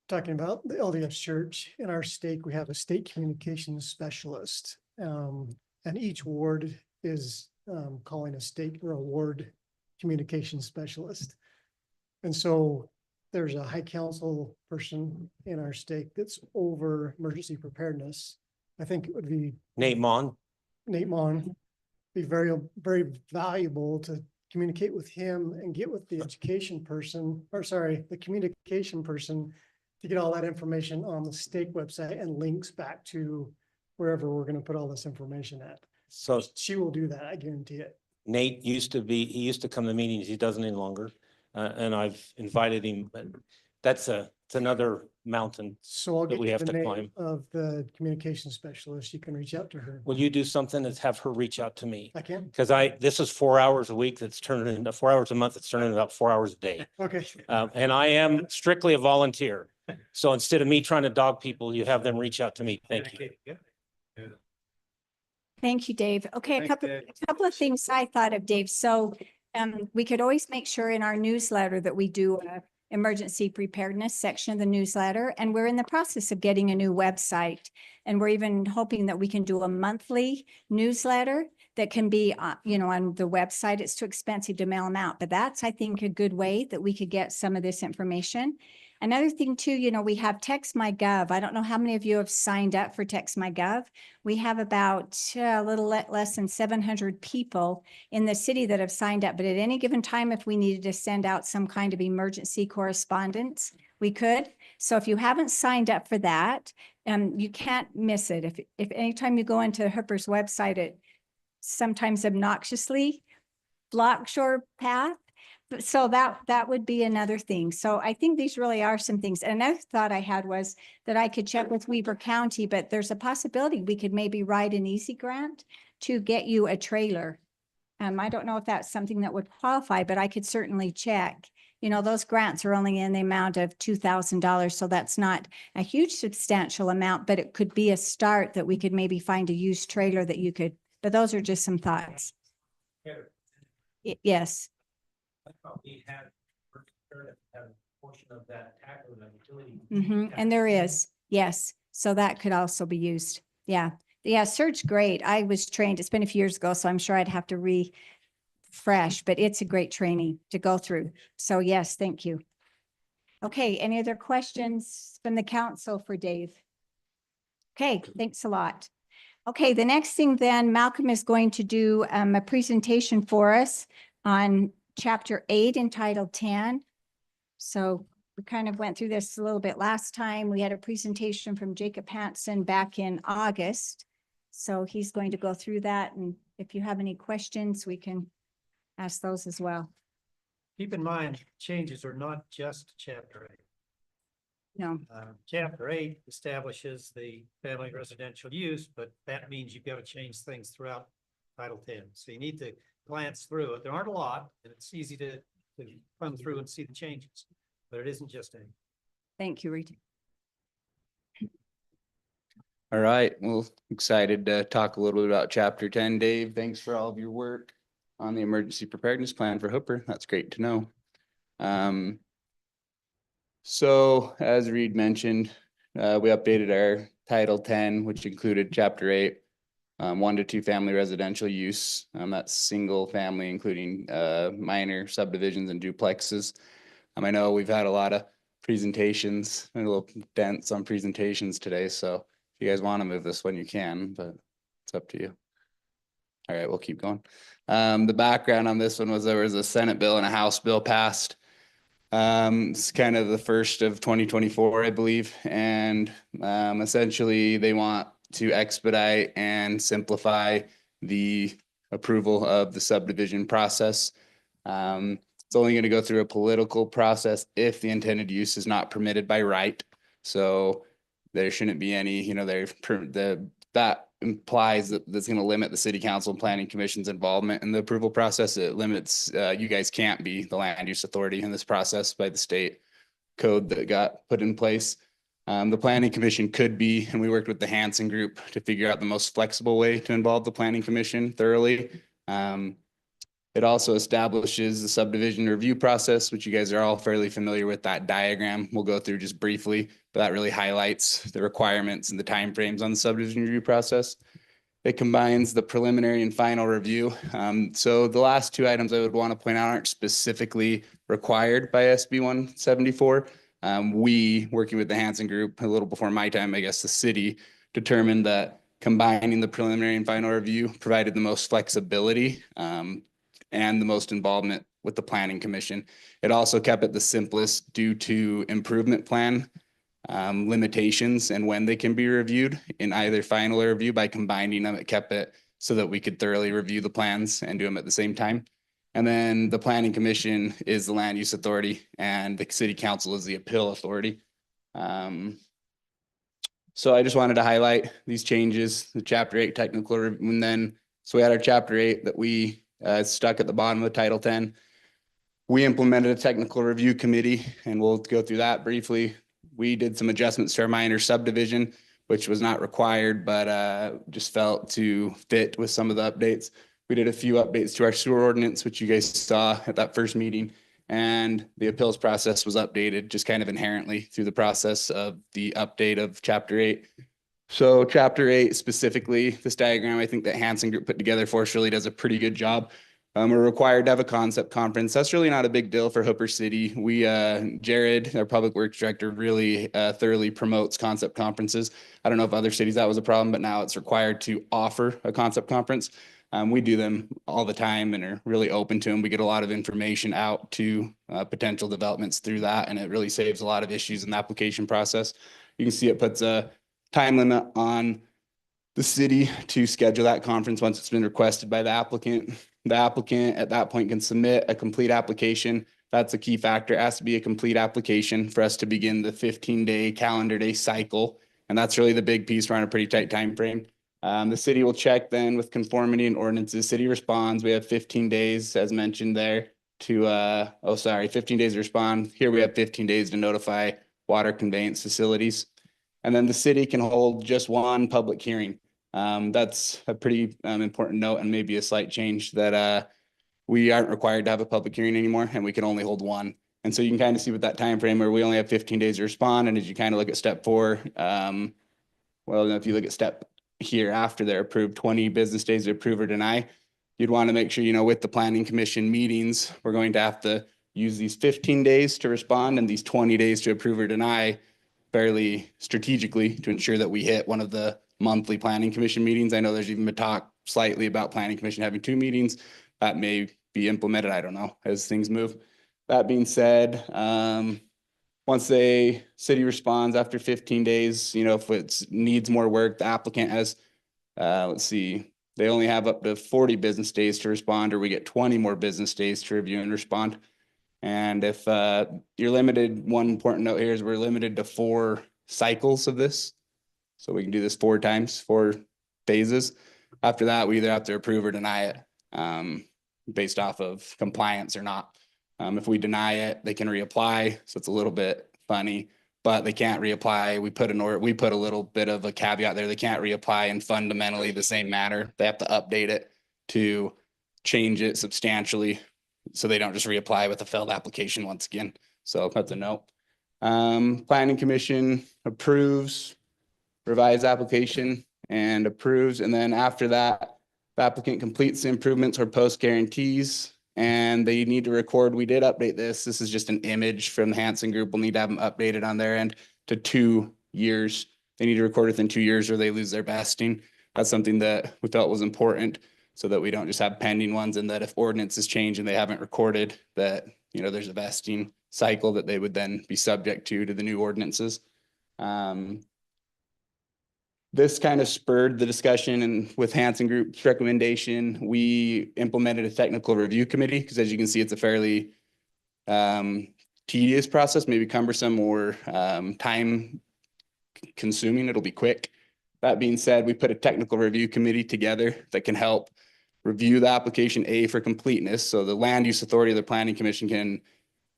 talking about the LDS Church in our stake, we have a state communications specialist. And each ward is, calling a state or a ward communications specialist. And so there's a high council person in our stake that's over emergency preparedness. I think it would be Nate Mon, Nate Mon, be very, very valuable to communicate with him and get with the education person, or sorry, the communication person, to get all that information on the stake website and links back to wherever we're gonna put all this information at. so She will do that, I guarantee it. Nate he used to come to meetings, he doesn't any longer. And I've invited him, but it's another mountain. So I'll that get we you have the to name climb. of the communication specialist. You can reach out to her. Will you do something and have her reach out to me? I can. Because this is 4 hours a week, that's turning into 4 hours a month, it's turning into about 4 hours a day. Okay. And I am strictly a volunteer. So instead of me trying to dog people, you have them reach out to me. Thank you. Thank you, Dave. Okay, Thanks, Dave. a couple of things I thought of, Dave. So we could always make sure in our newsletter that we do a emergency preparedness section of the newsletter. And we're in the process of getting a new website. And we're even hoping that we can do a monthly newsletter that can be, on the website. It's too expensive to mail them out, but that's, I think, a good way that we could get some of this information. Another thing too, we have Text My Gov. I don't know how many of you have signed up for Text My Gov. We have about a little less than 700 people in the city that have signed up. But at any given time, if we needed to send out some kind of emergency correspondence, we could. So if you haven't signed up for that, you can't miss it. If anytime you go into Hooper's website, it sometimes obnoxiously blocks your path. So that would be another thing. So I think these really are some things. And another thought I had was that I could check with Weber County, but there's a possibility we could maybe write an easy grant to get you a trailer. I don't know if that's something that would qualify, but I could certainly check. Those grants are only in the amount of $2,000. So that's not a huge substantial amount, but it could be a start that we could maybe find a used trailer that you could, but those are just some thoughts. Yes. I thought we had a portion of that tax or the utility. And there is, yes. So that could also be used. Yeah. Yeah. Surge great. I was trained. It's been a few years ago, so I'm sure I'd have to refresh, but it's a great training to go through. So yes, thank you. Okay. Any other questions from the council for Dave? Okay. Thanks a lot. Okay, the next thing then, Malcolm is going to do a presentation for us on chapter 8 entitled 10. So we kind of went through this a little bit last time. We had a presentation from Jacob Hansen back in August. So he's going to go through that, and if you have any questions, we can ask those as well. Keep in mind, changes are not just chapter 8. No, Chapter 8 establishes the family residential use, but that means you've got to change things throughout Title 10. So you need to glance through it. There aren't a lot, and it's easy to run through and see the changes, but it isn't just 8. thank you, Rita. All right, well, excited to talk a little bit about chapter 10. Dave, thanks for all of your work on the emergency preparedness plan for Hooper. That's great to know. So as Reed mentioned, we updated our Title 10, which included chapter 8, 1 to 2 family residential use. That's single family, including minor subdivisions and duplexes. I know we've had a lot of presentations, a little dense on presentations today, so if you guys want to move this one, you can, but it's up to you. All right, we'll keep going. The background on this one was there was a Senate bill and a House bill passed. It's kind of the first of 2024, I believe. And essentially they want to expedite and simplify the approval of the subdivision process. It's only going to go through a political process if the intended use is not permitted by right. So there shouldn't be any, that implies that that's going to limit the city council and planning commission's involvement in the approval process. It limits, you guys can't be the land use authority in this process by the state code that got put in place. The planning commission could be, and we worked with the Hansen group to figure out the most flexible way to involve the planning commission thoroughly. It also establishes the subdivision review process, which you guys are all fairly familiar with. That diagram we'll go through just briefly, but that really highlights the requirements and the timeframes on the subdivision review process. It combines the preliminary and final review. So the last 2 items I would want to point out aren't specifically required by SB 174. We, working with the Hansen group a little before my time, I guess the city determined that combining the preliminary and final review provided the most flexibility and the most involvement with the planning commission. It also kept it the simplest due to improvement plan limitations and when they can be reviewed in either final or review. By combining them, it kept it so that we could thoroughly review the plans and do them at the same time. And then the planning commission is the land use authority and the city council is the appeal authority. So I just wanted to highlight these changes, the chapter 8 technical review, and then so we had our chapter 8 that we stuck at the bottom of Title 10. We implemented a technical review committee, and we'll go through that briefly. We did some adjustments to our minor subdivision, which was not required, but just felt to fit with some of the updates. We did a few updates to our sewer ordinance, which you guys saw at that first meeting, and the appeals process was updated just kind of inherently through the process of the update of chapter 8. So chapter 8 specifically, this diagram I think that Hansen group put together for us really does a pretty good job. We're required to have a concept conference. That's really not a big deal for Hooper City. We, Jared, our public works director, really thoroughly promotes concept conferences. I don't know if other cities that was a problem, but now it's required to offer a concept conference. We do them all the time and are really open to them. We get a lot of information out to potential developments through that, and it really saves a lot of issues in the application process. You can see it puts a time limit on the city to schedule that conference once it's been requested by the applicant. The applicant at that point can submit a complete application. That's a key factor. It has to be a complete application for us to begin the 15-day calendar day cycle. And that's really the big piece. We're on a pretty tight time frame. The city will check then with conformity and ordinances. City responds. We have 15 days, as mentioned there, to 15 days to respond. Here we have 15 days to notify water conveyance facilities. And then the city can hold just one public hearing. That's a pretty important note, and maybe a slight change that we aren't required to have a public hearing anymore, and we can only hold one. And so you can kind of see with that time frame where we only have 15 days to respond. And as you kind of look at step 4, if you look at step here after they're approved, 20 business days to approve or deny, you'd want to make sure, with the planning commission meetings, we're going to have to use these 15 days to respond and these 20 days to approve or deny fairly strategically to ensure that we hit one of the monthly planning commission meetings. I know there's even been talk slightly about planning commission having 2 meetings. That may be implemented, I don't know, as things move. That being said, once the city responds after 15 days, you know, if it needs more work, the applicant has, let's see, they only have up to 40 business days to respond, or we get 20 more business days to review and respond. And if you're limited, one important note here is we're limited to 4 cycles of this. So we can do this 4 times, 4 phases. After that, we either have to approve or deny it based off of compliance or not. If we deny it, they can reapply. So it's a little bit funny, but they can't reapply. We put a little bit of a caveat there. They can't reapply in fundamentally the same manner. They have to update it to change it substantially, so they don't just reapply with a failed application once again. So that's a note. Planning commission approves revised application and approves. And then after that, the applicant completes the improvements or post guarantees, and they need to record. We did update this. This is just an image from the Hanson Group. We'll need to have them updated on their end to 2 years. They need to record within 2 years or they lose their vesting. That's something that we felt was important, so that we don't just have pending ones, and that if ordinances change and they haven't recorded, that, you know, there's a vesting cycle that they would then be subject to the new ordinances. This kind of spurred the discussion, and with Hanson Group's recommendation, we implemented a technical review committee, because as you can see, it's a fairly tedious process, maybe cumbersome or time consuming. It'll be quick. That being said, we put a technical review committee together that can help review the application for completeness. So the land use authority of the planning commission can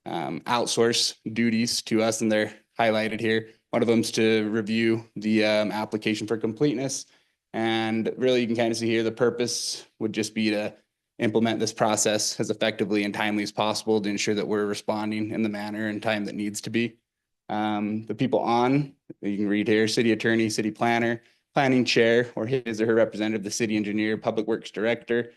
outsource duties to us, and they're highlighted here. One of them is to review the application for completeness. And really, you can kind of see here, the purpose would just be to implement this process as effectively and timely as possible to ensure that we're responding in the manner and time that needs to be. The people on, you can read here, city attorney, city planner, planning chair, or his or her representative, the city engineer, public works director,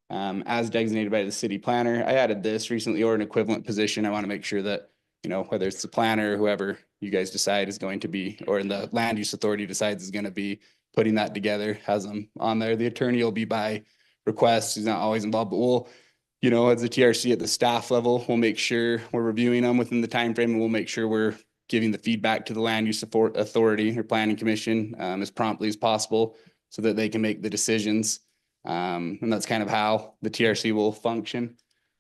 as designated by the city planner. I added this recently, or an equivalent position. I want to make sure that, you know, whether it's the planner or whoever you guys decide is going to be, or in the land use authority decides is going to be putting that together, has them on there. The attorney will be by request. He's not always involved, but we'll, you know, as the TRC at the staff level, we'll make sure we're reviewing them within the time frame, and we'll make sure we're giving the feedback to the land use authority or planning commission as promptly as possible, so that they can make the decisions. And that's kind of how the TRC will function.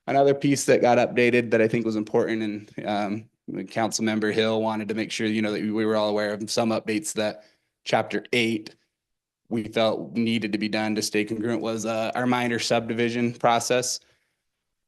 Another piece that got updated that I think was important, and Council Member Hill wanted to make sure, you know, that we were all aware of some updates that Chapter 8 we felt needed to be done to stay congruent, was our minor subdivision process.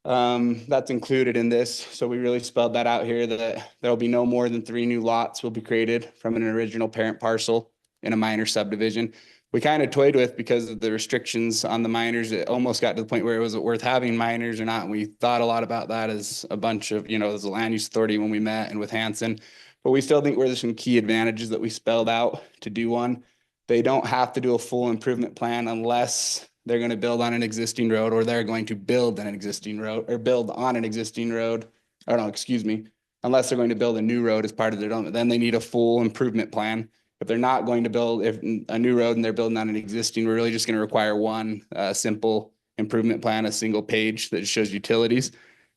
That's included in this. So we really spelled that out here, that there'll be no more than 3 new lots will be created from an original parent parcel in a minor subdivision. We kind of toyed with, because of the restrictions on the minors, it almost got to the point where it was worth having minors or not. And we thought a lot about that as a bunch of, you know, as a land use authority when we met and with Hanson, but we still think there's some key advantages that we spelled out to do one. They don't have to do a full improvement plan unless they're going to build on an existing road, or they're going to build an existing road, or build on an existing road. Or no, excuse me, unless they're going to build a new road as part of their development, then they need a full improvement plan. If they're not going to build a new road and they're building on an existing, we're really just going to require one simple improvement plan, a single page that shows utilities.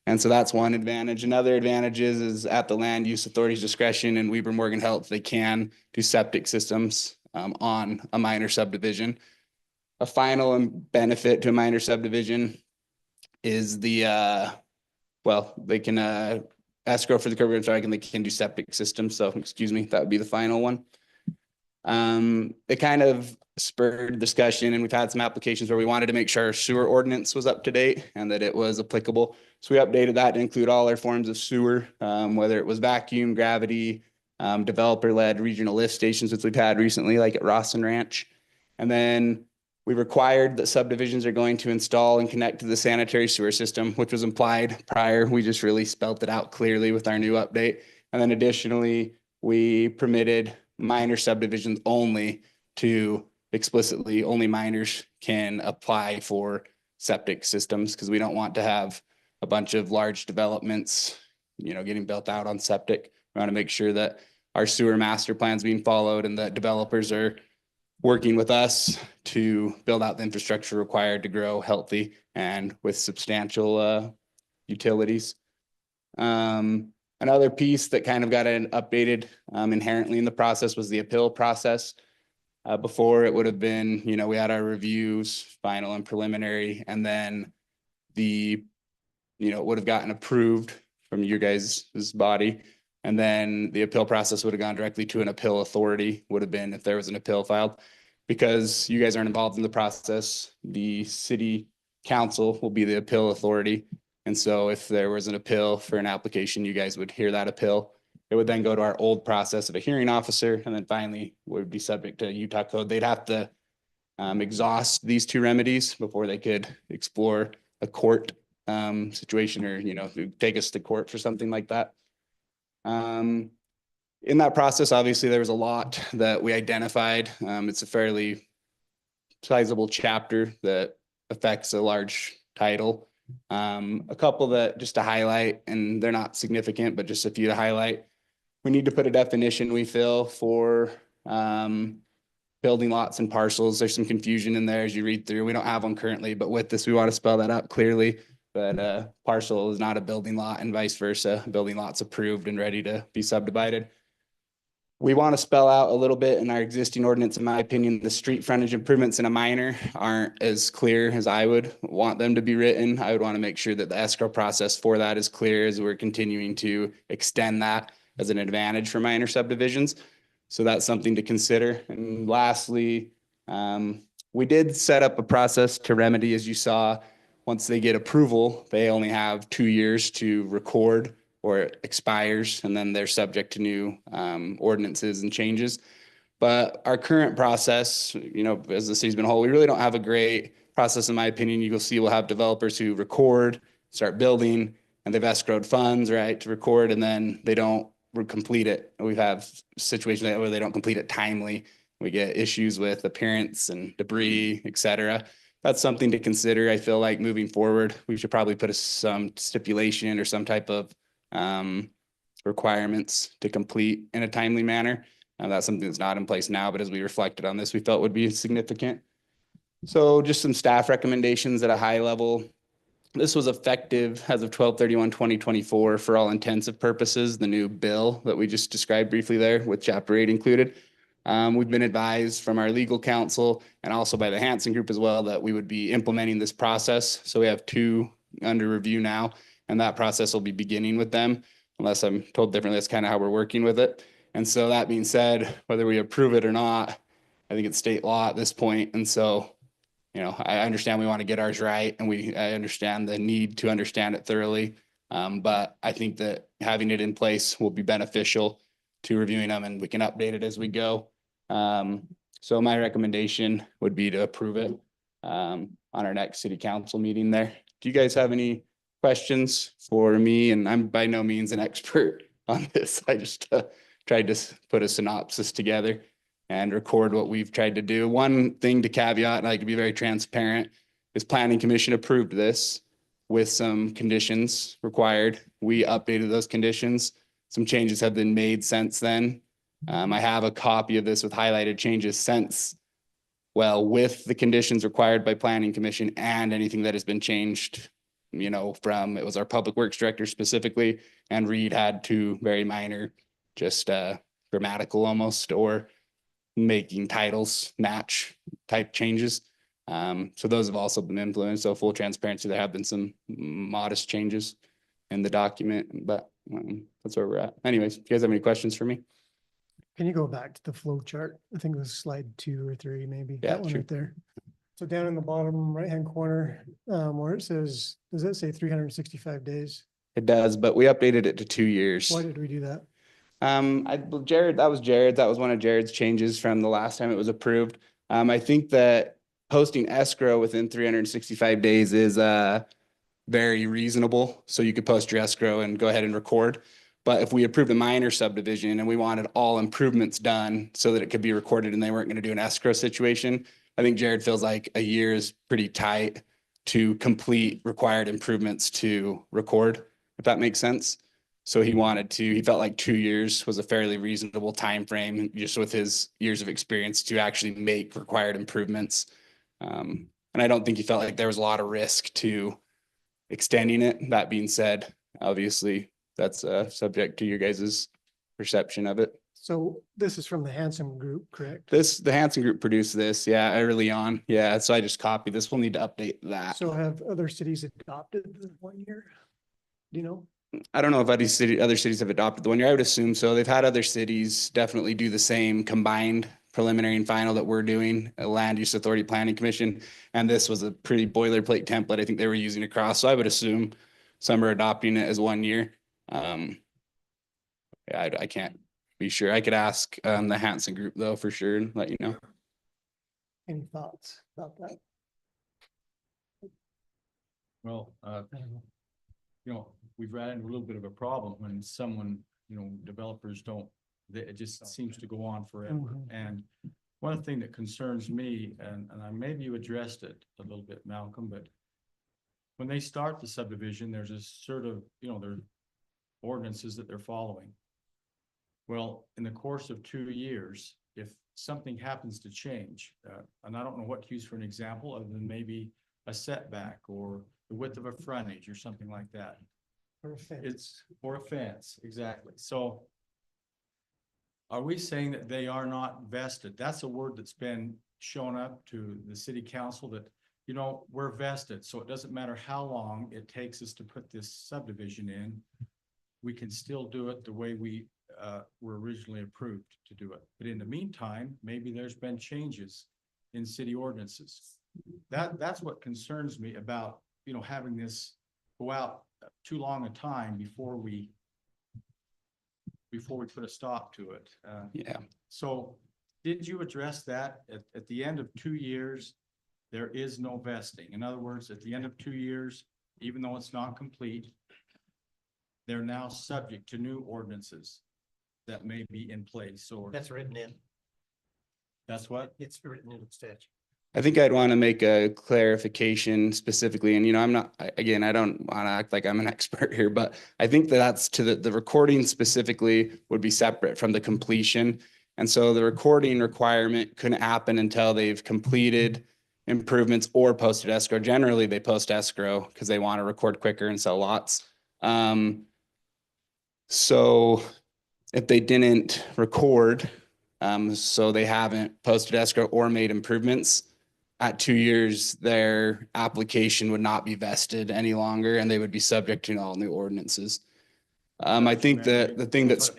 And so that's one advantage. Another advantage is at the land use authority's discretion, and Weber Morgan Health, they can do septic systems on a minor subdivision. A final benefit to a minor subdivision is the, well, they can escrow for the curb and they can do septic systems. So excuse me, that would be the final one. It kind of spurred discussion, and we've had some applications where we wanted to make sure our sewer ordinance was up to date and that it was applicable. So we updated that to include all our forms of sewer, whether it was vacuum, gravity, developer-led regional lift stations, which we've had recently, like at Rawson Ranch. And then we required that subdivisions are going to install and connect to the sanitary sewer system, which was implied prior. We just really spelt it out clearly with our new update. And then additionally, we permitted minor subdivisions only to explicitly, only minors can apply for septic systems, because we don't want to have a bunch of large developments, you know, getting built out on septic. We want to make sure that our sewer master plan is being followed, and that developers are working with us to build out the infrastructure required to grow healthy and with substantial utilities. Another piece that kind of got updated inherently in the process was the appeal process. Before it would have been, we had our reviews, final and preliminary, and then it would have gotten approved from your guys' body. And then the appeal process would have gone directly to an appeal authority, would have been if there was an appeal filed. Because you guys aren't involved in the process, the city council will be the appeal authority. And so if there was an appeal for an application, you guys would hear that appeal. It would then go to our old process of a hearing officer, and then finally would be subject to Utah code. They'd have to exhaust these two remedies before they could explore a court situation or, take us to court for something like that. In that process, obviously, there was a lot that we identified. It's a fairly sizable chapter that affects a large title. A couple that just to highlight, and they're not significant, but just a few to highlight. We need to put a definition, we feel, for building lots and parcels. There's some confusion in there as you read through. We don't have one currently, but with this, we want to spell that out clearly. That a parcel is not a building lot and vice versa. Building lot's approved and ready to be subdivided. We want to spell out a little bit in our existing ordinance, in my opinion, the street frontage improvements in a minor aren't as clear as I would want them to be written. I would want to make sure that the escrow process for that is clear as we're continuing to extend that as an advantage for minor subdivisions. So that's something to consider. And lastly, we did set up a process to remedy, as you saw, once they get approval, they only have 2 years to record or it expires, and then they're subject to new ordinances and changes. But our current process, as the city's been a whole, we really don't have a great process, in my opinion. You'll see we'll have developers who record, start building, and they've escrowed funds, right, to record, and then they don't complete it. We've had situations where they don't complete it timely. We get issues with appearance and debris, et cetera. That's something to consider. I feel like moving forward, we should probably put some stipulation or some type of requirements to complete in a timely manner. That's something that's not in place now, but as we reflected on this, we felt would be significant. So just some staff recommendations at a high level. This was effective as of 12/31/2024 for all intensive purposes, the new bill that we just described briefly there with Chapter 8 included. We've been advised from our legal counsel and also by the Hanson Group as well that we would be implementing this process. So we have 2 under review now, and that process will be beginning with them. Unless I'm told differently, that's kind of how we're working with it. And so that being said, whether we approve it or not, I think it's state law at this point. And so, I understand we want to get ours right, and I understand the need to understand it thoroughly. But I think that having it in place will be beneficial to reviewing them, and we can update it as we go. So my recommendation would be to approve it on our next city council meeting there. Do you guys have any questions for me? And I'm by no means an expert on this. I just tried to put a synopsis together and record what we've tried to do. One thing to caveat, and I can be very transparent, is Planning Commission approved this with some conditions required. We updated those conditions. Some changes have been made since then. I have a copy of this with highlighted changes with the conditions required by Planning Commission and anything that has been changed, from, it was our Public Works Director specifically, and Reed had 2 very minor, just grammatical almost, or making titles match type changes. So those have also been implemented. So full transparency, there have been some modest changes in the document, but that's where we're at. Anyways, if you guys have any questions for me? Can you go back to the flow chart? I think it was slide 2 or 3, maybe. Yeah, That one sure. right there. So down in the bottom right-hand corner, where it says, does that say 365 days? It does, but we updated it to 2 years. Why did we do that? Jared, that was Jared. That was one of Jared's changes from the last time it was approved. I think that posting escrow within 365 days is very reasonable. So you could post your escrow and go ahead and record. But if we approved a minor subdivision and we wanted all improvements done so that it could be recorded and they weren't going to do an escrow situation, I think Jared feels like a year is pretty tight to complete required improvements to record, if that makes sense. So he felt like 2 years was a fairly reasonable time frame, just with his years of experience to actually make required improvements. And I don't think he felt like there was a lot of risk to extending it. That being said, obviously, that's subject to your guys' perception of it. So this is from the Hanson Group, correct? The Hanson Group produced this, yeah, early on. Yeah, so I just copied this. We'll need to update that. So have other cities adopted the 1 year? Do you know? I don't know if other cities have adopted the 1 year. I would assume so. They've had other cities definitely do the same combined preliminary and final that we're doing, a Land Use Authority Planning Commission. And this was a pretty boilerplate template I think they were using across. So I would assume some are adopting it as 1 year. Yeah, I can't be sure. I could ask the Hanson Group though, for sure, and let you know. Any thoughts about that? Well, you know, we've ran into a little bit of a problem when someone, you know, developers don't, it just seems to go on forever. Mhm. And one thing that concerns me, and I maybe you addressed it a little bit, Malcolm, but when they start the subdivision, there's a sort of, you know, there are ordinances that they're following. Well, in the course of 2 years, if something happens to change, and I don't know what to use for an example other than maybe a setback or the width of a frontage or something like that. Or a fence? It's for a fence, exactly. So are we saying that they are not vested? That's a word that's been shown up to the city council that, you know, we're vested. So it doesn't matter how long it takes us to put this subdivision in. We can still do it the way we were originally approved to do it. But in the meantime, maybe there's been changes in city ordinances. That's what concerns me about, you know, having this go out too long a time before we put a stop to it. Yeah. So did you address that at the end of 2 years, there is no vesting? In other words, at the end of 2 years, even though it's not complete, they're now subject to new ordinances that may be in place, or That's written in, that's what? it's written in the statute. I think I'd want to make a clarification specifically, and you know, I don't want to act like I'm an expert here, but I think that's to the recording specifically would be separate from the completion. And so the recording requirement couldn't happen until they've completed improvements or posted escrow. Generally, they post escrow because they want to record quicker and sell lots. So if they didn't record, so they haven't posted escrow or made improvements, at 2 years, their application would not be vested any longer and they would be subject to all new ordinances. I think that the thing that's,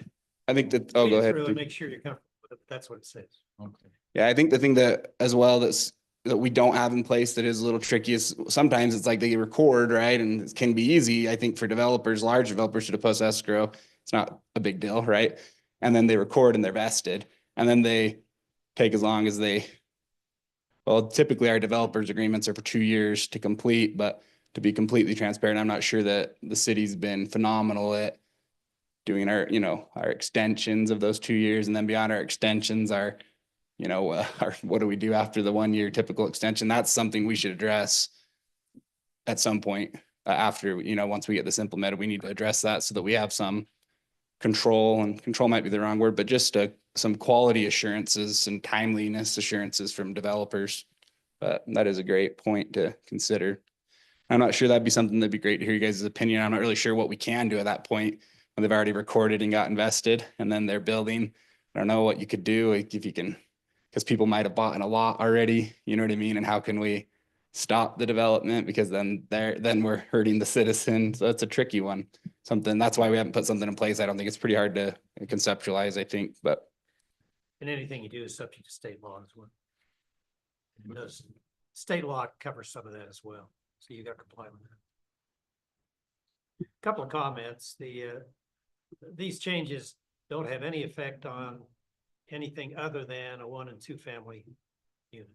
I think that, oh, Read go it ahead. through and make sure you're comfortable with it. That's what it says. Okay. Yeah, I think the thing that as well that we don't have in place that is a little tricky is sometimes it's like they record, right? And it can be easy, I think, for developers, large developers to post escrow. It's not a big deal, right? And then they record and they're vested. And then they take as long as well, typically our developers agreements are for 2 years to complete, but to be completely transparent, I'm not sure that the city's been phenomenal at doing our, you know, our extensions of those 2 years, and then beyond our extensions, our what do we do after the 1 year typical extension? That's something we should address at some point after, you know, once we get this implemented, we need to address that so that we have some control, and control might be the wrong word, but just some quality assurances and timeliness assurances from developers. But that is a great point to consider. I'm not sure that'd be something that'd be great to hear you guys' opinion. I'm not really sure what we can do at that point when they've already recorded and got invested and then they're building. I don't know what you could do, like if you can, because people might have bought in a lot already, you know what I mean? And how can we stop the development? Because then we're hurting the citizen. So that's a tricky one. That's why we haven't put something in place. I don't think it's pretty hard to conceptualize, I think, but. And anything you do is subject to state law as well. It does. State law covers some of that as well. So you got to comply with that. Couple of comments. These changes don't have any effect on anything other than a 1 and 2 family unit.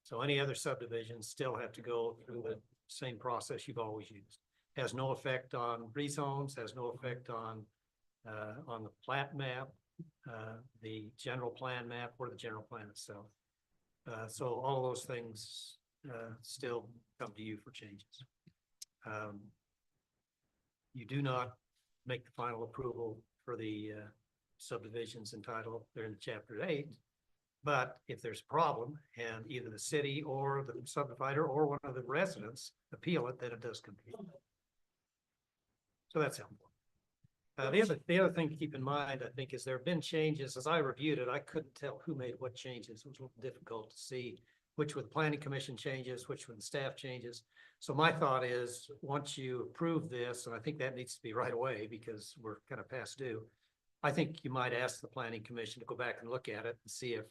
So any other subdivisions still have to go through the same process you've always used. Has no effect on rezones, has no effect on the plat map, the general plan map, or the general plan itself. So all of those things still come to you for changes. You do not make the final approval for the subdivisions entitled, they're in chapter 8. But if there's a problem and either the city or the subdivider or one of the residents appeal it, then it does compete. So that's helpful. The other thing to keep in mind, I think, is there have been changes. As I reviewed it, I couldn't tell who made what changes. It was a little difficult to see which were the planning commission changes, which were the staff changes. So my thought is, once you approve this, and I think that needs to be right away because we're kind of past due, I think you might ask the planning commission to go back and look at it and see if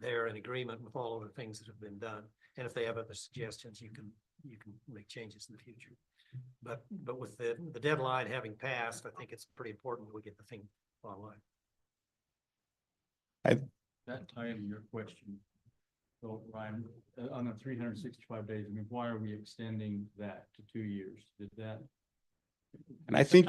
they're in agreement with all of the things that have been done. And if they have other suggestions, you can make changes in the future. But with the deadline having passed, I think it's pretty important that we get the thing online. That tie into your question. So Ryan, on the 365 days, I mean, why are we extending that to 2 years? Did that? And I think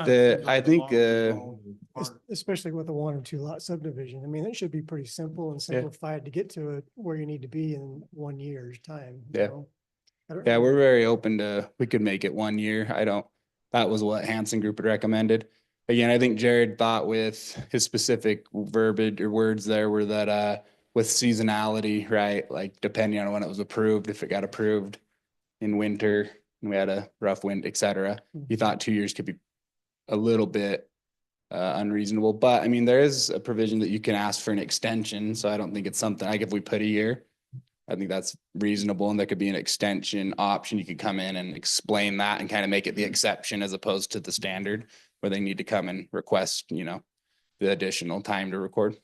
Especially with a 1 or 2 lot subdivision. I mean, it should be pretty simple and simplified to get to it where you need to be in 1 year's time. you Yeah. know? I don't Yeah, know. we're very open to, we could make it 1 year. That was what Hanson Group had recommended. Again, I think Jared thought with his specific verbiage or words there were that, with seasonality, right? Like depending on when it was approved, if it got approved in winter and we had a rough wind, et cetera, he thought 2 years could be a little bit unreasonable. But I mean, there is a provision that you can ask for an extension. So I don't think it's something like if we put a year, I think that's reasonable, and there could be an extension option. You could come in and explain that and kind of make it the exception as opposed to the standard where they need to come and request, the additional time to record.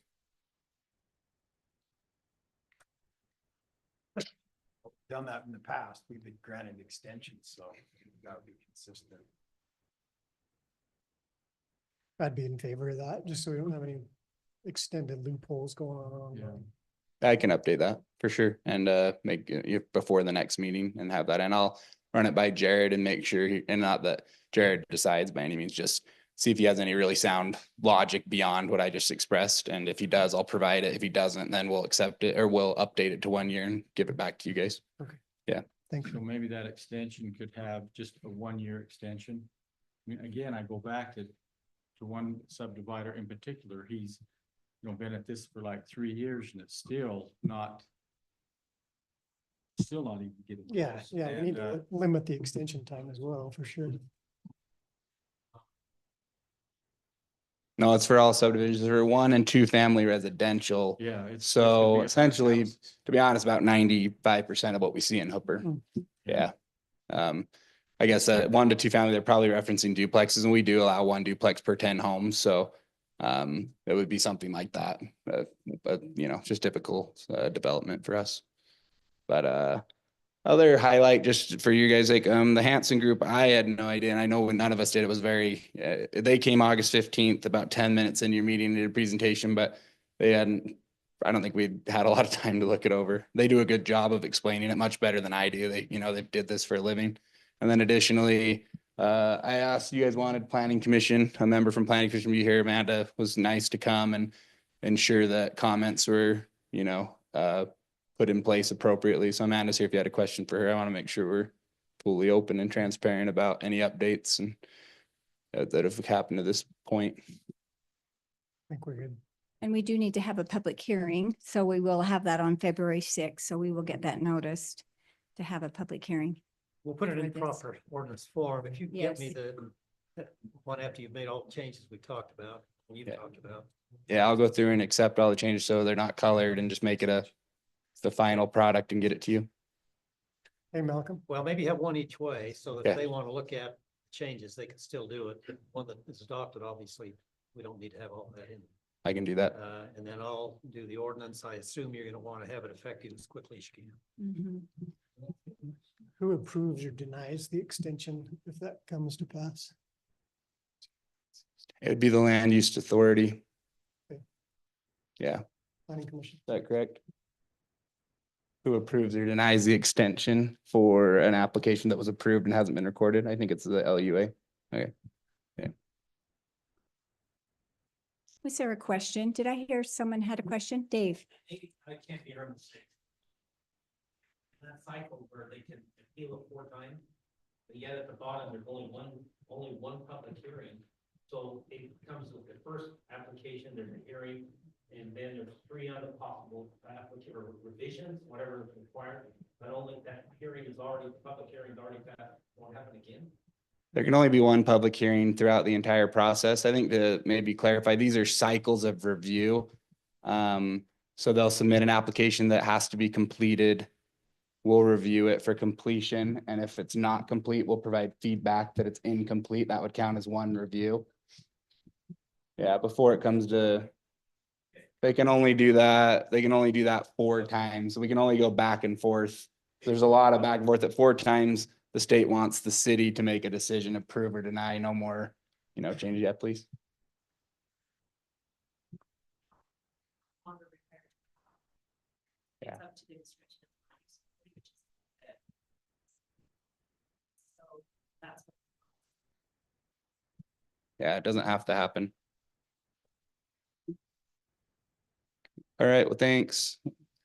Done that in the past. We've been granted extensions, so we've got to be consistent. I'd be in favor of that, just so we don't have any extended loopholes going on. Yeah. I can update that for sure and make it before the next meeting and have that. And I'll run it by Jared and make sure and not that Jared decides by any means, just see if he has any really sound logic beyond what I just expressed. And if he does, I'll provide it. If he doesn't, then we'll accept it or we'll update it to 1 year and give it back to you guys. Thank So you. maybe that extension could have just a 1 year extension. I mean, again, I go back to one subdivider in particular. He's, been at this for like 3 years and it's still not even getting. Yeah, close. yeah, we And, need to limit the extension time as well, for sure. No, it's for all subdivisions for 1 and 2 family residential. Yeah. It's So gonna be a essentially, house. to be honest, about 95% of what we see in Hooper. Mm. Yeah. I guess 1 to 2 family, they're probably referencing duplexes and we do allow 1 duplex per 10 homes. So it would be something like that. But just typical development for us. But other highlight just for you guys, like the Hanson Group, I had no idea. And I know none of us did. It was they came August 15th, about 10 minutes in your meeting, did a presentation, but I don't think we had a lot of time to look it over. They do a good job of explaining it, much better than I do. They did this for a living. And then additionally, I asked, you guys wanted planning commission, a member from planning commission to be here. Amanda was nice to come and ensure that comments were, put in place appropriately. So Amanda's here if you had a question for her. I want to make sure we're fully open and transparent about any updates and that have happened to this point. I think we're good. And we do need to have a public hearing, so we will have that on February 6th. So we will get that noticed to have a public hearing. We'll put it in For this. proper ordinance form. If you can get me Yes. the one after you've made all the changes we talked about, and you've Yeah. talked about. Yeah, I'll go through and accept all the changes so they're not colored and just make it the final product and get it to you. Hey, Malcolm. Well, maybe have one each way, so that Yeah. if they want to look at changes, they can still do it. One that is adopted, obviously, we don't need to have all that in. I can do that. And then I'll do the ordinance. I assume you're gonna want to have it effective as quickly as you can. Mhm. Who approves or denies the extension if that comes to pass? It would be the land use authority. Okay. Yeah, is Planning commission. that correct? Who approves or denies the extension for an application that was approved and hasn't been recorded? I think it's the LUA. Okay. Was there a question? Did I hear someone had a question? Dave? I can't be heard mistake. That cycle where they can appeal it 4 times, but yet at the bottom, there's only one public hearing. So it comes with the first application, there's a hearing, and then there's 3 other possible application or revisions, whatever is required. But only that hearing is already, public hearing is already passed, won't happen again. There can only be one public hearing throughout the entire process. I think to maybe clarify, these are cycles of review. So they'll submit an application that has to be completed. We'll review it for completion, and if it's not complete, we'll provide feedback that it's incomplete. That would count as one review. Yeah, before it comes to, they can only do that 4 times. We can only go back and forth. There's a lot of back and forth at 4 times. The state wants the city to make a decision, approve or deny, no more, change yet, please. Yeah. It's up to the administration. So that's. Yeah, it doesn't have to happen. All right, well, thanks.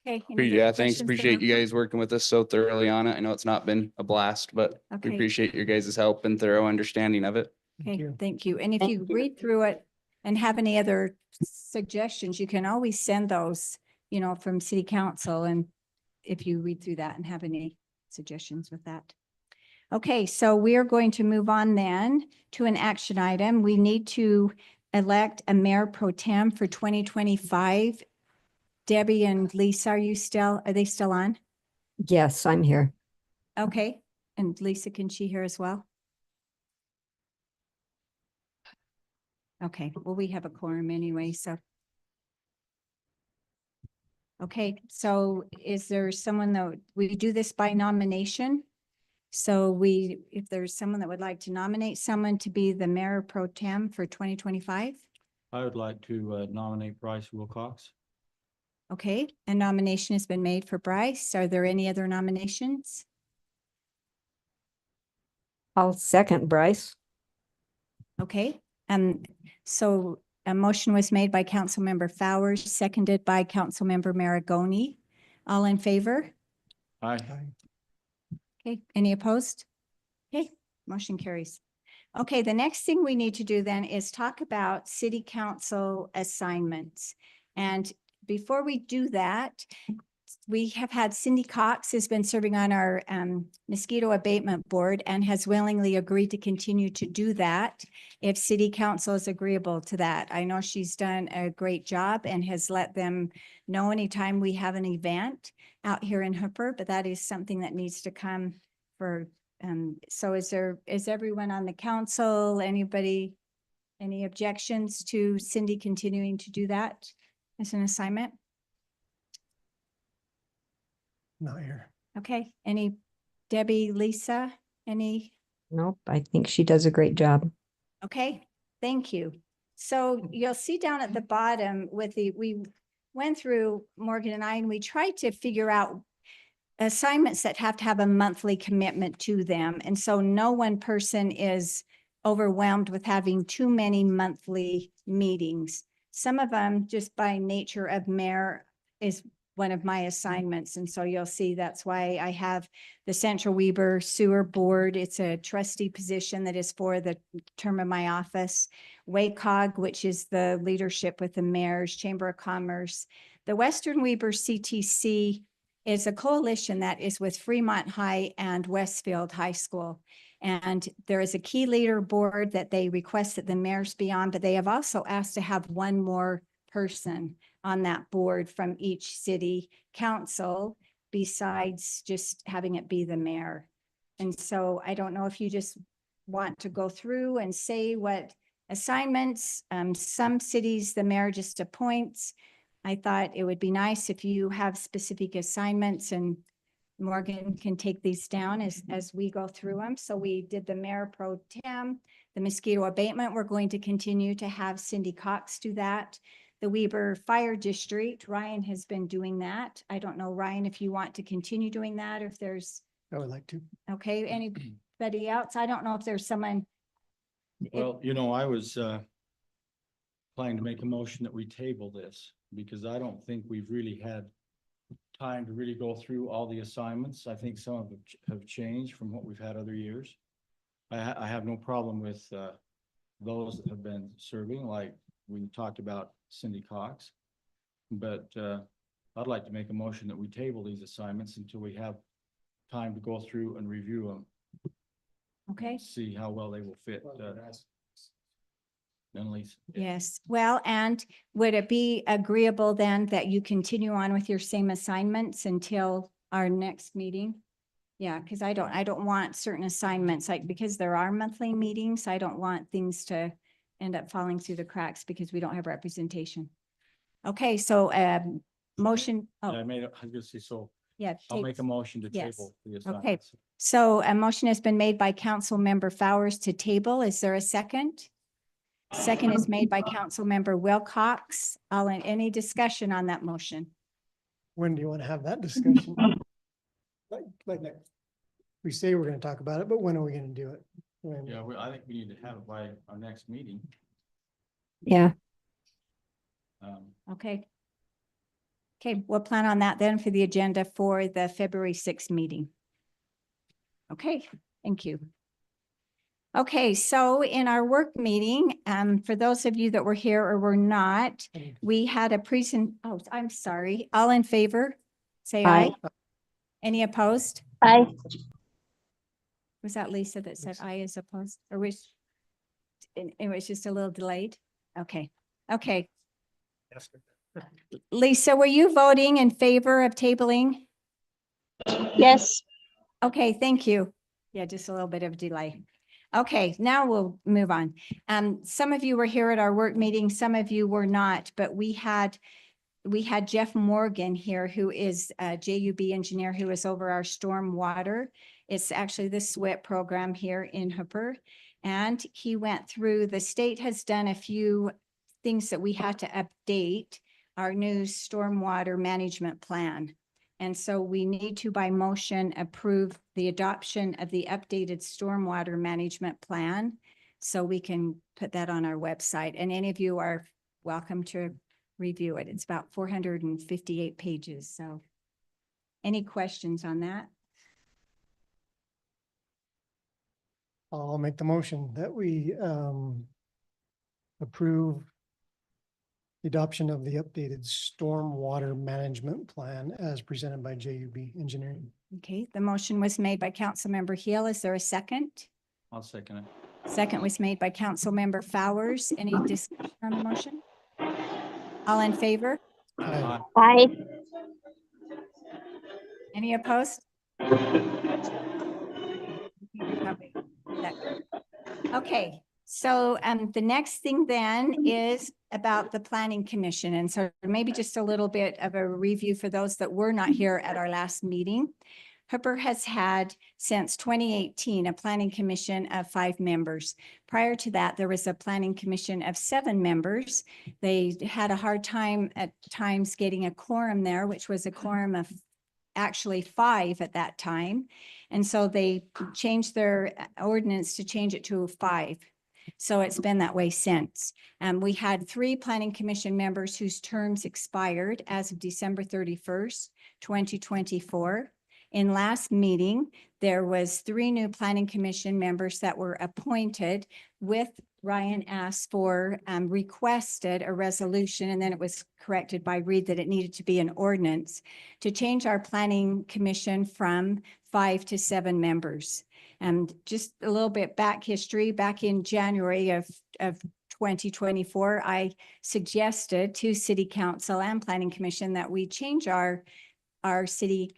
Okay. Yeah, thanks. Appreciate you guys working with us so thoroughly on it. I know it's not been a blast, but we Okay. appreciate your guys' help and thorough understanding of it. Okay, thank you. And if you read through it and have any other suggestions, you can always send those, from city council. And if you read through that and have any suggestions with that. Okay, so we are going to move on then to an action item. We need to elect a mayor pro tem for 2025. Debbie and Lisa, are they still on? Yes, I'm here. Okay, and Lisa, can she hear as well? Okay, well, we have a quorum anyway, so. Okay, so is there someone that, we do this by nomination? So if there's someone that would like to nominate someone to be the mayor pro tem for 2025? I would like to nominate Bryce Wilcox. Okay, a nomination has been made for Bryce. Are there any other nominations? I'll second Bryce. Okay, so a motion was made by Councilmember Fowers, seconded by Councilmember Maragoni. All in favor? Aye. Okay, any opposed? Okay, motion carries. Okay, the next thing we need to do then is talk about city council assignments. And before we do that, we have had Cindy Cox has been serving on our mosquito abatement board and has willingly agreed to continue to do that if city council is agreeable to that. I know she's done a great job and has let them know anytime we have an event out here in Hooper, but that is something that needs to come for, so is everyone on the council, anybody, any objections to Cindy continuing to do that as an assignment? Not here. Okay, any, Debbie, Lisa, any? Nope, I think she does a great job. Okay, thank you. So you'll see down at the bottom we went through, Morgan and I, and we tried to figure out assignments that have to have a monthly commitment to them. And so no one person is overwhelmed with having too many monthly meetings. Some of them, just by nature of mayor, is one of my assignments. And so you'll see that's why I have the Central Weber Sewer Board. It's a trustee position that is for the term of my office. WACOG, which is the leadership with the mayor's Chamber of Commerce. The Western Weber CTC is a coalition that is with Fremont High and Westfield High School. And there is a key leader board that they request that the mayors be on, but they have also asked to have one more person on that board from each city council besides just having it be the mayor. And so I don't know if you just want to go through and say what assignments, some cities, the mayor just appoints. I thought it would be nice if you have specific assignments, and Morgan can take these down as we go through them. So we did the mayor pro tem, the mosquito abatement. We're going to continue to have Cindy Cox do that. The Weber Fire District, Ryan has been doing that. I don't know, Ryan, if you want to continue doing that, or if there's, I would like to. okay, anybody else? I don't know if there's someone. Well, I was planning to make a motion that we table this because I don't think we've really had time to really go through all the assignments. I think some of them have changed from what we've had other years. I have no problem with those that have been serving, like we talked about Cindy Cox. But I'd like to make a motion that we table these assignments until we have time to go through and review them, Okay, see how well they will fit. Annalise. yes. Well, and would it be agreeable then that you continue on with your same assignments until our next meeting? Yeah, because I don't want certain assignments, like, because there are monthly meetings, I don't want things to end up falling through the cracks because we don't have representation. Okay, so, motion, Yeah, oh, I was gonna say, so yeah. I'll make a motion to Yes. table the Okay. assignments. So a motion has been made by Council Member Flowers to table. Is there a second? Second is made by Council Member Wilcox. Any discussion on that motion? When do you want to have that discussion? Like, we say we're going to talk about it, but when are we going to do it? When? Yeah, I think we need to have it by our next meeting. Yeah, Okay. Okay, we'll plan on that then for the agenda for the February 6th meeting. Okay, thank you. Okay, so in our work meeting, for those of you that were here or were not, we had a oh, I'm sorry. All in favor? Say aye. Any opposed? Aye. Was that Lisa that said aye is opposed? Or was it was just a little delayed? Okay, okay. Lisa, were you voting in favor of tabling? yes. Okay, thank you. Yeah, just a little bit of delay. Okay, now we'll move on. Some of you were here at our work meeting, some of you were not, but we had Jeff Morgan here, who is a JUB engineer who is over our stormwater. It's actually the SWIP program here in Hooper. And he went through, the state has done a few things that we had to update our new stormwater management plan. And so we need to, by motion, approve the adoption of the updated stormwater management plan. So we can put that on our website, and any of you are welcome to review it. It's about 458 pages. So any questions on that? I'll make the motion that we approve the adoption of the updated stormwater management plan as presented by JUB Engineering. Okay, the motion was made by Councilmember Hill. Is there a second? I'll second it. Second was made by Councilmember Flowers. Any discussion on the motion? All in favor? Aye. Aye. Any opposed? Okay, so the next thing then is about the Planning Commission. And so maybe just a little bit of a review for those that were not here at our last meeting. Hooper has had since 2018 a Planning Commission of 5 members. Prior to that, there was a Planning Commission of 7 members. They had a hard time at times getting a quorum there, which was a quorum of actually 5 at that time. And so they changed their ordinance to change it to 5. So it's been that way since. We had 3 Planning Commission members whose terms expired as of December 31st, 2024. In last meeting, there was 3 new Planning Commission members that were appointed with Ryan asked for, requested a resolution, and then it was corrected by Reed that it needed to be an ordinance to change our Planning Commission from 5 to 7 members. And just a little bit back history, back in January of 2024, I suggested to City Council and Planning Commission that we change our Planning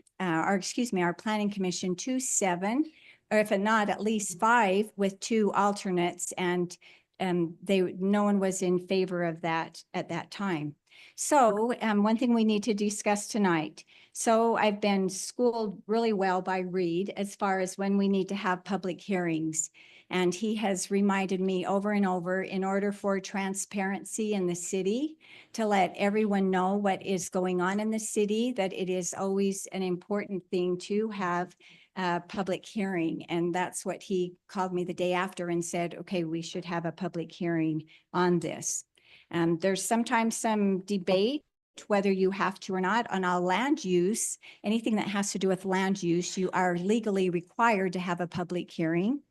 Commission to 7, or if not, at least 5 with 2 alternates. And no one was in favor of that at that time. So one thing we need to discuss tonight. So I've been schooled really well by Reed as far as when we need to have public hearings. And he has reminded me over and over, in order for transparency in the city, to let everyone know what is going on in the city, that it is always an important thing to have a public hearing. And that's what he called me the day after and said, okay, we should have a public hearing on this. There's sometimes some debate whether you have to or not on all land use. Anything that has to do with land use, you are legally required to have a public hearing.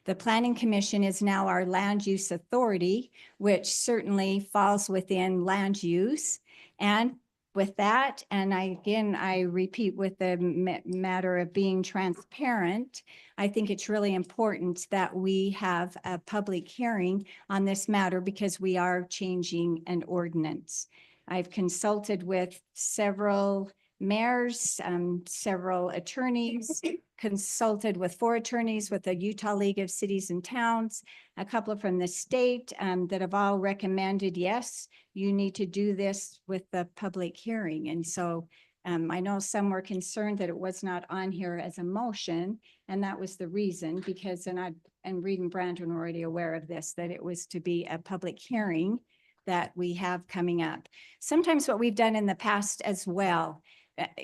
The Planning Commission is now our land use authority, which certainly falls within land use. And with that, and I repeat with the matter of being transparent, I think it's really important that we have a public hearing on this matter because we are changing an ordinance. I've consulted with several mayors, several attorneys, consulted with 4 attorneys with the Utah League of Cities and Towns, a couple from the state that have all recommended, yes, you need to do this with the public hearing. And so I know some were concerned that it was not on here as a motion, and that was the reason, because, and Reed and Brandon were already aware of this, that it was to be a public hearing that we have coming up. Sometimes what we've done in the past as well,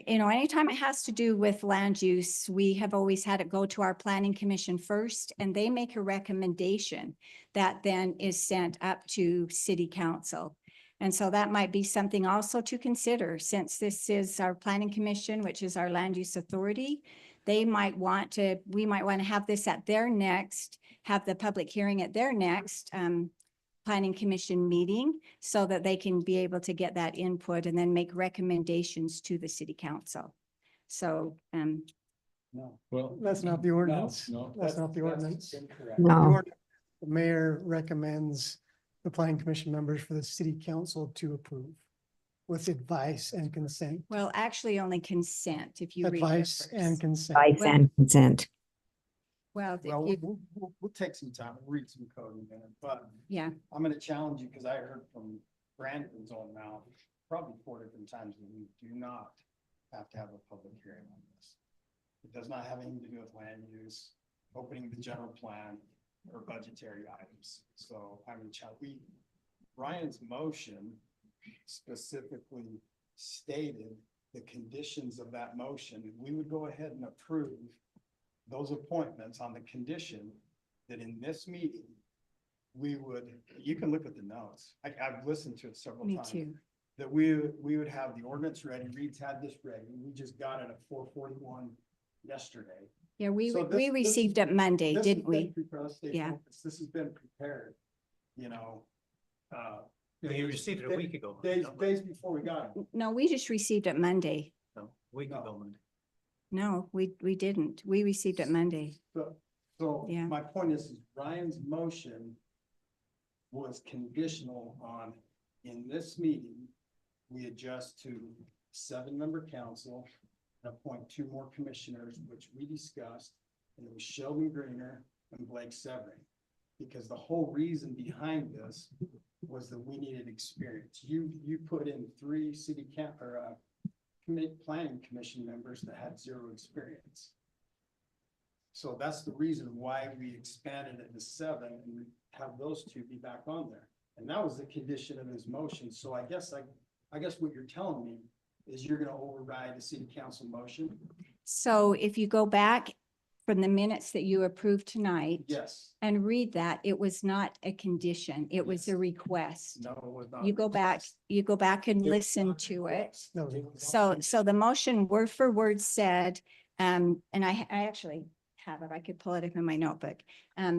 anytime it has to do with land use, we have always had it go to our planning commission first, and they make a recommendation that then is sent up to city council. And so that might be something also to consider, since this is our planning commission, which is our land use authority. We might want to have this at their next, have the public hearing at their next planning commission meeting, so that they can be able to get that input and then make recommendations to the city council. So, No, well. That's not the ordinance. No, That's not the ordinance. incorrect. The No. ordinance, the mayor recommends the planning commission members for the city council to approve with advice and consent. well, actually only consent if you read it Advice and first. consent. Advice and consent. Well, Well, you- we'll take some time, we'll read some code in a minute, but yeah, I'm gonna challenge you, because I heard from Brandon's own mouth, probably 4 different times, that we do not have to have a public hearing on this. It does not have anything to do with land use, opening the general plan, or budgetary items. So I mean, Ryan's motion specifically stated the conditions of that motion. We would go ahead and approve those appointments on the condition that in this meeting, you can look at the notes. I've listened to it several me times. too. That we would have the ordinance ready. Reed's had this ready. We just got it at 4:41 yesterday. Yeah, we So we this- received it Monday, This has didn't been we? prepared. Let's stay Yeah. focused. This has been prepared, you know. You received it a week ago. Days before we got it. No, we just received it Monday. No, a week ago, Monday. No, we didn't. We received it Monday. So Yeah. my point is Ryan's motion was conditional on, in this meeting, we adjust to 7-member council and appoint 2 more commissioners, which we discussed, and it was Sheldon Greener and Blake Severing. Because the whole reason behind this was that we needed experience. You put in 3 city planning commission members that had 0 experience. So that's the reason why we expanded it to 7 and have those 2 be back on there. And that was the condition of his motion. So I guess what you're telling me is you're gonna override the city council motion? So if you go back from the minutes that you approved tonight Yes. and read that, it was not a condition. It was a request. No, it was not. You go back and listen to it. No, So the motion word for word said, and I actually have it, I could pull it up in my notebook.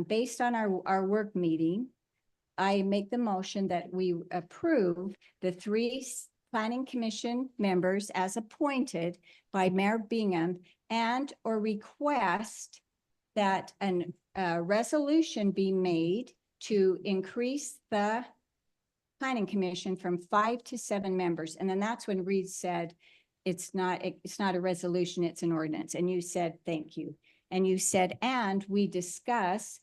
Based on our work meeting, I make the motion that we approve the 3 planning commission members as appointed by Mayor Bingham, and or request that a resolution be made to increase the planning commission from 5 to 7 members. And then that's when Reed said, it's not a resolution, it's an ordinance. And you said, thank you. And you said, and we discuss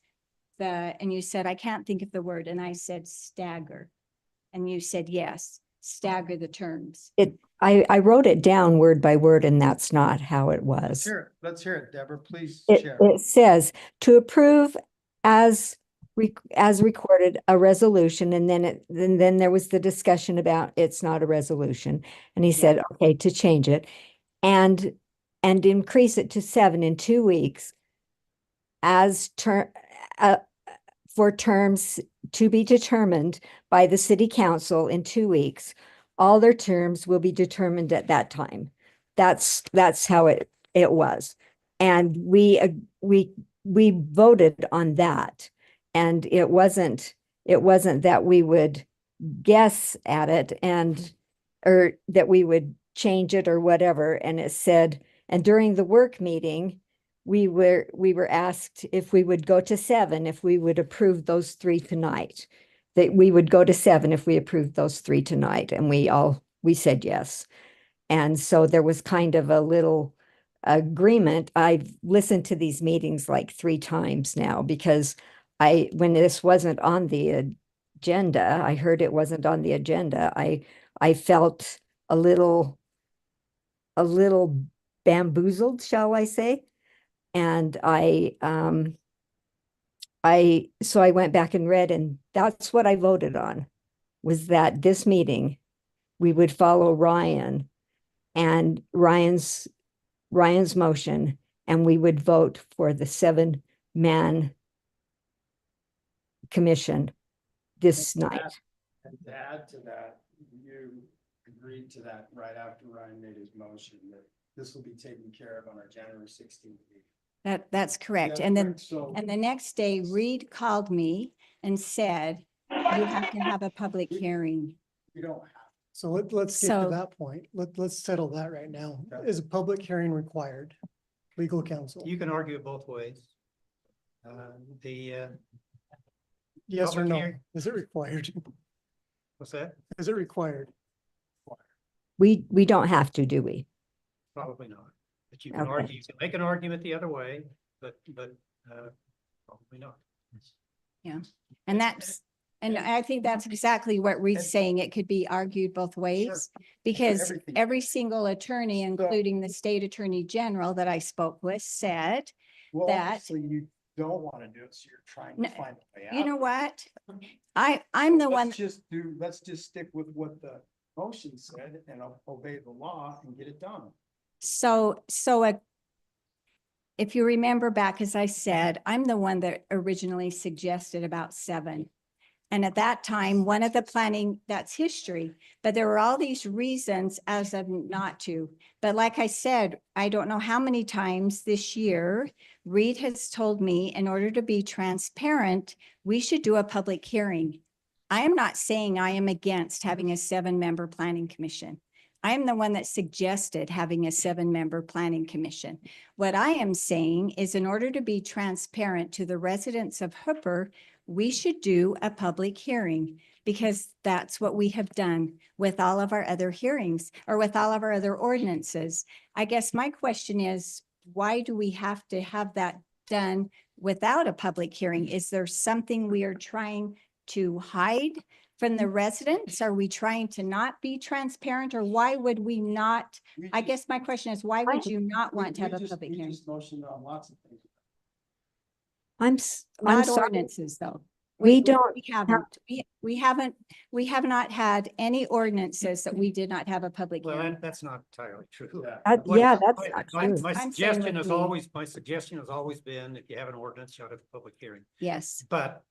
and you said, I can't think of the word. And I said, stagger. And you said, yes, stagger the terms. I wrote it down word by word, and that's not how it was. Let's hear it, Deborah, please It, share. it says to approve as recorded a resolution, and then there was the discussion about it's not a resolution. And he said, okay, to change it and increase it to 7 in 2 weeks for terms to be determined by the city council in 2 weeks. All their terms will be determined at that time. That's how it was. And we we voted on that. And it wasn't that we would guess at it or that we would change it or whatever. And it said, and during the work meeting, we were asked if we would go to 7, if we would approve those 3 tonight. That we would go to 7 if we approved those 3 tonight, and we said yes. And so there was kind of a little agreement. I've listened to these meetings like 3 times now because when this wasn't on the agenda, I heard it wasn't on the agenda. I felt a little bamboozled, shall I say? And so I went back and read, and that's what I voted on, was that this meeting, we would follow Ryan and Ryan's motion, and we would vote for the 7-man commission this night. And to add to that, you agreed to that right after Ryan made his motion, that this will be taken care of on our January 16th meeting. That's correct. Yeah, And then, correct. So and the next day Reed called me and said, you have to have a public hearing. we don't have, So let's get to So- that point. Let's settle that right now. Okay. Is a public hearing required? Legal counsel? You can argue it both ways. The, Yes or public no? hearing- Is it required? what's that? Is it required? We don't have to, do we? Probably not. But you can Okay. argue, you can make an argument the other way, but probably not. And I think that's exactly what Reed's saying. It could be argued both ways. Because Everything. every single attorney, including the state attorney general that I spoke with, said, well, that- obviously you don't want to do it, so you're trying to No, find a way out. you know what? I'm the one, Let's just stick with what the motion said and obey the law and get it done. so if you remember back, as I said, I'm the one that originally suggested about 7. And at that time, one of the planning, that's history, but there were all these reasons as of not to. But like I said, I don't know how many times this year, Reed has told me in order to be transparent, we should do a public hearing. I am not saying I am against having a 7-member planning commission. I am the one that suggested having a 7-member planning commission. What I am saying is in order to be transparent to the residents of Hooper, we should do a public hearing because that's what we have done with all of our other hearings or with all of our other ordinances. I guess my question is, why do we have to have that done without a public hearing? Is there something we are trying to hide from the residents? Are we trying to not be transparent, or why would we not? I guess my question is, why would you not want to have a public hearing? We just motioned on lots of things. I'm Not sorry. ordinances, though. We don't We haven't, we have not had any ordinances that we did not have a public Well, hearing. that's not entirely true. Yeah, that's My- not my- true. My I'm saying suggestion with has me. always been, if you have an ordinance, you ought to have a public hearing. Yes. But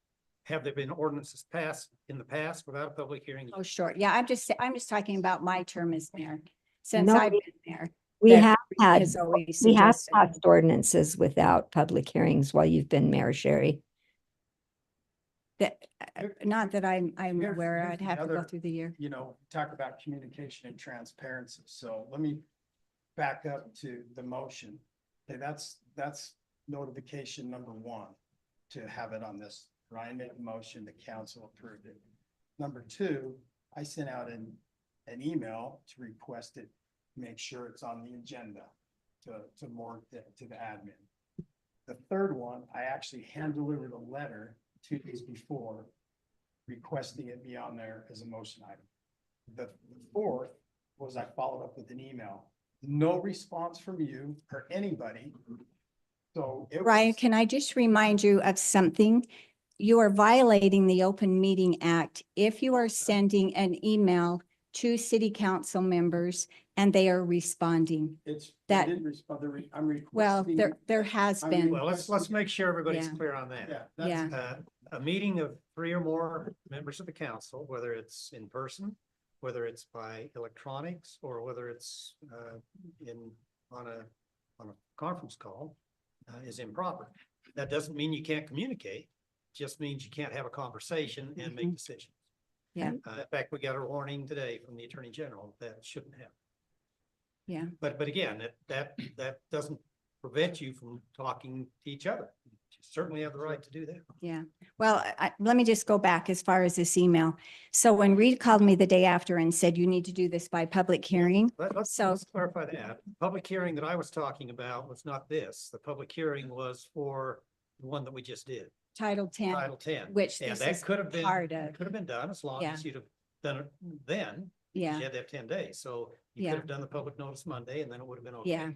have there been ordinances passed in the past without a public hearing? Oh, sure. Yeah, I'm just talking about my term as mayor. Since No, I've been there. We that have had, has always we have suggested. passed ordinances without public hearings while you've been mayor, Sherry. That, not that I'm Here's- aware, here's I'd the have to go other- through the year. You know, talk about communication and transparency. So let me back up to the motion. Okay, that's notification number 1 to have it on this. Ryan made the motion, the council approved it. Number 2, I sent out an email to request it, make sure it's on the agenda to more, to the admin. The third one, I actually hand delivered a letter 2 days before requesting it be on there as a motion item. The fourth was I followed up with an email. No response from you or anybody. So it Ryan, was, can I just remind you of something? You are violating the Open Meeting Act if you are sending an email to city council members and they are responding. it's, that- they didn't respond, I'm Well, requesting. there has I'm been, Well, let's make sure everybody's Yeah. clear on that. Yeah, Yeah. that's, A meeting of 3 or more members of the council, whether it's in person, whether it's by electronics, or whether it's on a conference call, is improper. That doesn't mean you can't communicate, just means you can't have a conversation and make decisions. Yeah. In fact, we got a warning today from the Attorney General that shouldn't happen. Yeah. But again, that doesn't prevent you from talking to each other. You certainly have the right to do that. Yeah, well, let me just go back as far as this email. So when Reed called me the day after and said, you need to do this by public hearing. Let's So- clarify that. Public hearing that I was talking about was not this. The public hearing was for the one that we just did, Title 10, Title 10. which And this that is could have been, part it of, could have been done as long Yeah. as you'd have done it then. yeah, You had to have 10 days. So you Yeah. could have done the public notice Monday and then it would have been okay. yeah.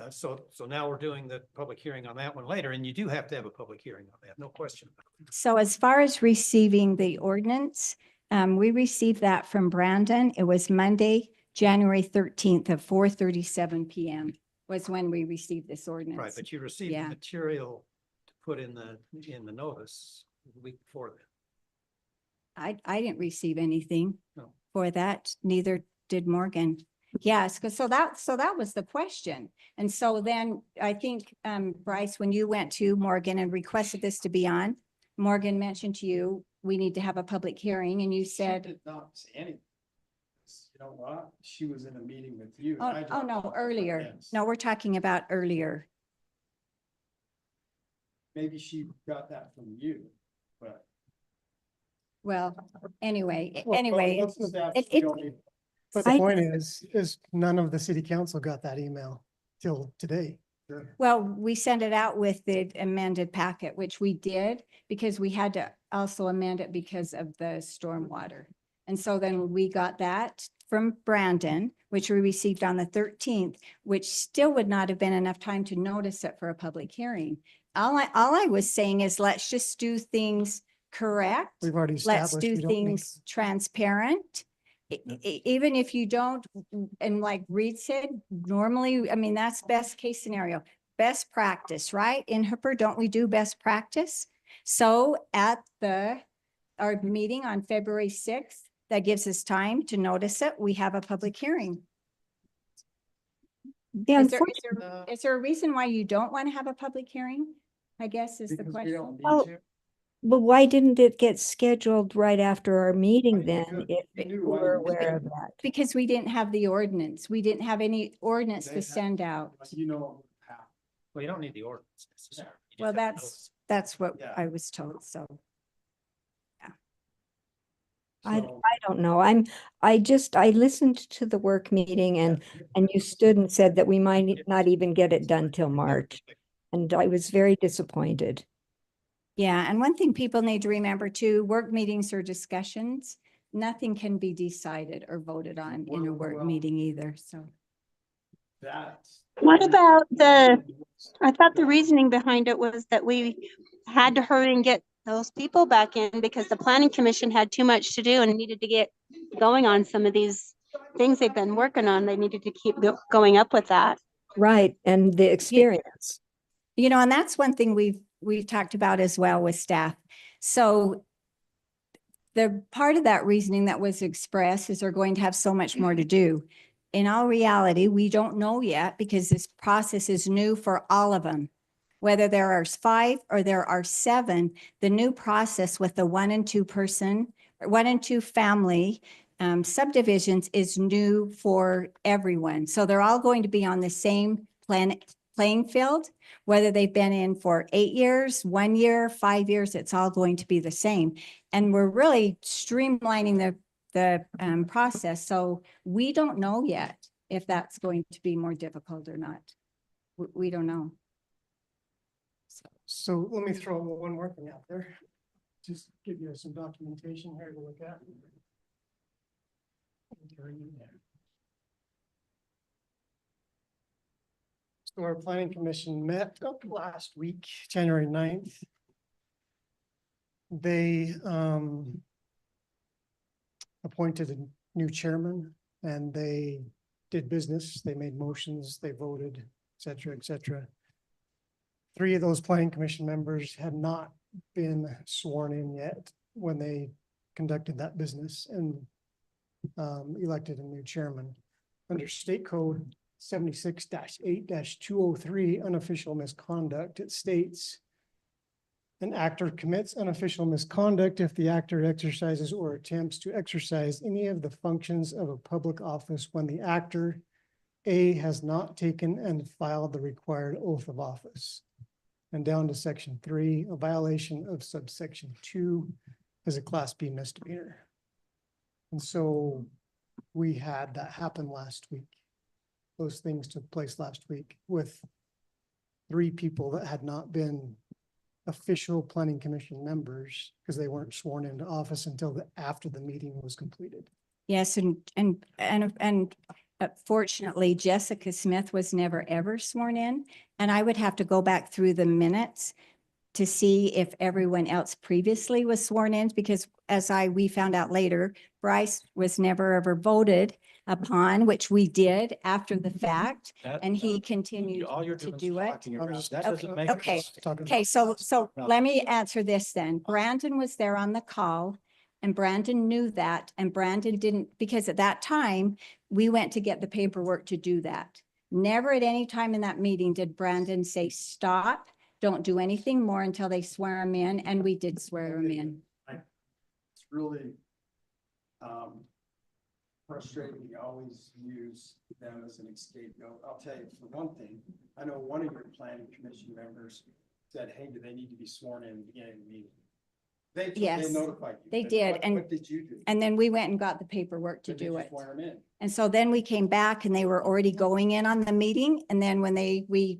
So now we're doing the public hearing on that one later, and you do have to have a public hearing on that, no question. So as far as receiving the ordinance, we received that from Brandon. It was Monday, January 13th of 4:37 PM was when we received this ordinance. Right, but you received the Yeah. material to put in the notice the week before that. I didn't receive anything No. for that, neither did Morgan. Yes, because so that was the question. And so then I think, Bryce, when you went to Morgan and requested this to be on, Morgan mentioned to you, we need to have a public hearing, and you She said, did not say anything. You know what? She was in a meeting with you. and oh, I oh, dropped no, off. earlier. Yes. No, we're talking about earlier. Maybe she got that from you, but. Well, anyway, Well, anyway, What's the staff it- feel me? But the I- point is none of the city council got that email till today. well, we sent it out with the amended packet, which we did because we had to also amend it because of the stormwater. And so then we got that from Brandon, which we received on the 13th, which still would not have been enough time to notice it for a public hearing. All I was saying is let's just do things correct. We've already Let's established. do we don't need- things transparent. Even if you don't, and like Reed said, normally, I mean, that's best case scenario, best practice, right? In Hooper, don't we do best practice? So at our meeting on February 6th, that gives us time to notice it. We have a public hearing. The Is there a reason why you don't want to have a public hearing? I guess is the Because we question. don't need Oh, to. But why didn't it get scheduled right after our meeting then, Because if you we knew why were you did aware it. of that? Because we didn't have the ordinance. We didn't have any ordinance They to have- send out. You know what would happen. Well, you don't need the ordinance necessarily. You just Well, have to that's, notice. that's what Yeah. I was told, so. I So- don't know. I listened to the work meeting and you stood and said that we might not even get it done till March. And I was very disappointed. Yeah, and one thing people need to remember too, work meetings are discussions. Nothing can be decided or voted on in a work Well- meeting either, so. That's. What about I thought the reasoning behind it was that we had to hurry and get those people back in because the planning commission had too much to do and needed to get going on some of these things they've been working on. They needed to keep going up with that. Right, and the experience. You know, and that's one thing we've talked about as well with staff. So the part of that reasoning that was expressed is they're going to have so much more to do. In all reality, we don't know yet because this process is new for all of them. Whether there are 5 or there are 7, the new process with the 1 and 2 person, or 1 and 2 family subdivisions is new for everyone. So they're all going to be on the same playing field, whether they've been in for 8 years, 1 year, 5 years, it's all going to be the same. And we're really streamlining the process. So we don't know yet if that's going to be more difficult or not. We don't know. So let me throw one more thing out there. Just give you some documentation here to look at. So our planning commission met up last week, January 9th. They appointed a new chairman and they did business. They made motions, they voted, et cetera, et cetera. 3 of those planning commission members had not been sworn in yet when they conducted that business and elected a new chairman. Under state code 76-8-203 unofficial misconduct, it states An actor commits unofficial misconduct if the actor exercises or attempts to exercise any of the functions of a public office when the actor A, has not taken and filed the required oath of office. And down to section 3, a violation of subsection 2 is a class B misdemeanor. And so we had that happen last week. Those things took place last week with 3 people that had not been official planning commission members because they weren't sworn into office until after the meeting was completed. Yes, and fortunately, Jessica Smith was never ever sworn in. And I would have to go back through the minutes to see if everyone else previously was sworn in, because we found out later, Bryce was never ever voted upon, which we did after the fact, and he continued to do it. Okay, so let me answer this then. Brandon was there on the call, and Brandon knew that, and Brandon didn't, because at that time, we went to get the paperwork to do that. Never at any time in that meeting did Brandon say, stop, don't do anything more until they swear him in, and we did swear him in. It's really frustrating. You always use them as an scapegoat. I'll tell you, for one thing, I know one of your planning commission members said, hey, do they need to be sworn in at the beginning of the meeting? They Yes, notified you. they But did, what- and- What did you do? And then we went and got the paperwork to When did do you it. swear 'em in? And so then we came back and they were already going in on the meeting. And then when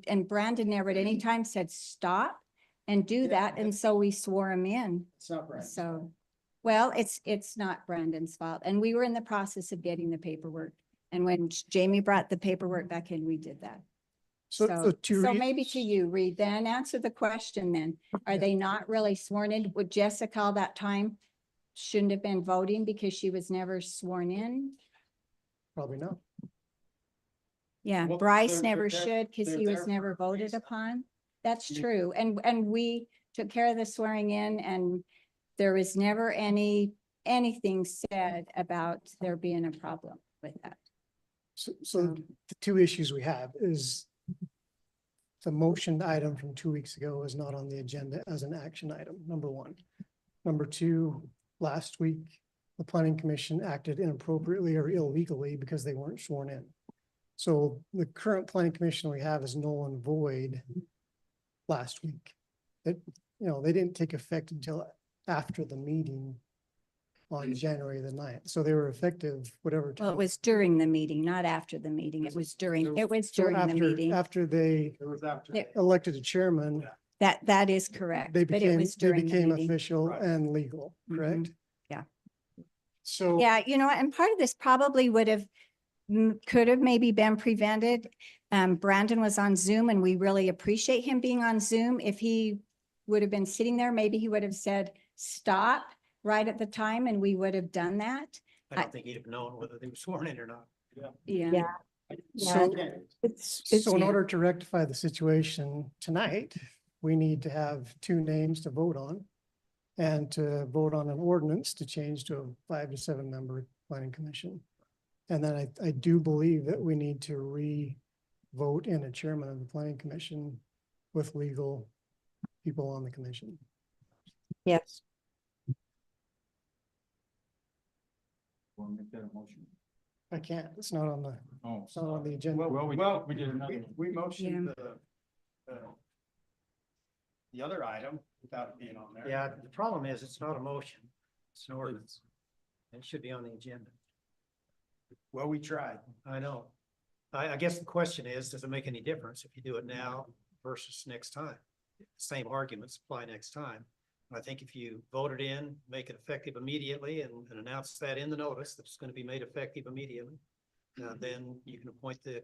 and Brandon never at any time said, stop and do Yeah, that. And so we swore him in. It's not right. So, well, it's not Brandon's fault. And we were in the process of getting the paperwork. And when Jamie brought the paperwork back in, we did that. So Maybe to you, Reed, then answer the question then. Are they not really sworn in? Would Jessica all that time shouldn't have been voting because she was never sworn in? Probably not. Yeah, Well, Bryce they're never there- should because they're he there was for never a voted reason. upon. That's You- true. And we took care of the swearing in, and there was never anything said about there being a problem with that. So the 2 issues we have is the motion item from 2 weeks ago is not on the agenda as an action item, number 1. Number 2, last week, the planning commission acted inappropriately or illegally because they weren't sworn in. So the current planning commission we have is null and void last week. They didn't take effect until after the meeting on January the 9th. So they were effective whatever Well, it time. was during the meeting, not after the meeting. It was during the meeting. After they It was after. There- elected a chairman, That is correct. they but it became, was they during the became meeting. official Right. and legal, Mhm. correct? Yeah. So. Yeah, and part of this probably could have maybe been prevented. Brandon was on Zoom and we really appreciate him being on Zoom. If he would have been sitting there, maybe he would have said, stop right at the time, and we would have done that. I don't think he'd have known whether they were sworn in or not. Yeah. So, It's so in order to rectify the situation tonight, we need to have 2 names to vote on. And to vote on an ordinance to change to a 5 to 7 member planning commission. And then I do believe that we need to re-vote in a chairman of the planning commission with legal people on the commission. Yes. Want to make that a motion? I can't, it's not on the, Oh. it's not on the agenda. We did another one. We motioned the other item without it being on there. Yeah, the problem is it's not a motion, it's an ordinance. It should be on the agenda. Well, we tried. I know. I guess the question is, does it make any difference if you do it now versus next time? Same arguments apply next time. I think if you vote it in, make it effective immediately and announce that in the notice that's going to be made effective immediately, then you can appoint the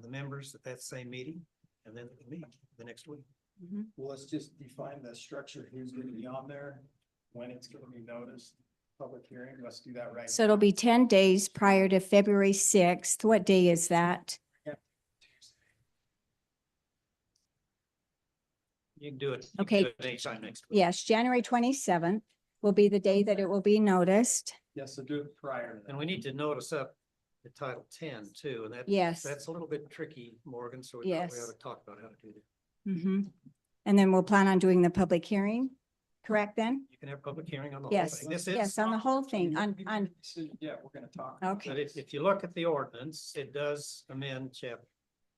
members at that same meeting and then meet the next week. Well, let's just define the structure, who's gonna be on there, when it's gonna be noticed, public hearing, let's do that right. So it'll be 10 days prior to February 6th. What day is that? You can do it. Okay. Anytime next week. Yes, January 27th will be the day that it will be noticed. Yes, so do it prior to that. And we need to notice up the Title 10 too, and Yes. that's a little bit tricky, Morgan, so we Yes. probably ought to talk about how to do that. Mhm. And then we'll plan on doing the public hearing, correct then? You can have public hearing on the whole Yes, thing. This is. yes, on the whole thing, Yeah, we're gonna talk. But okay, if you look at the ordinance, it does amend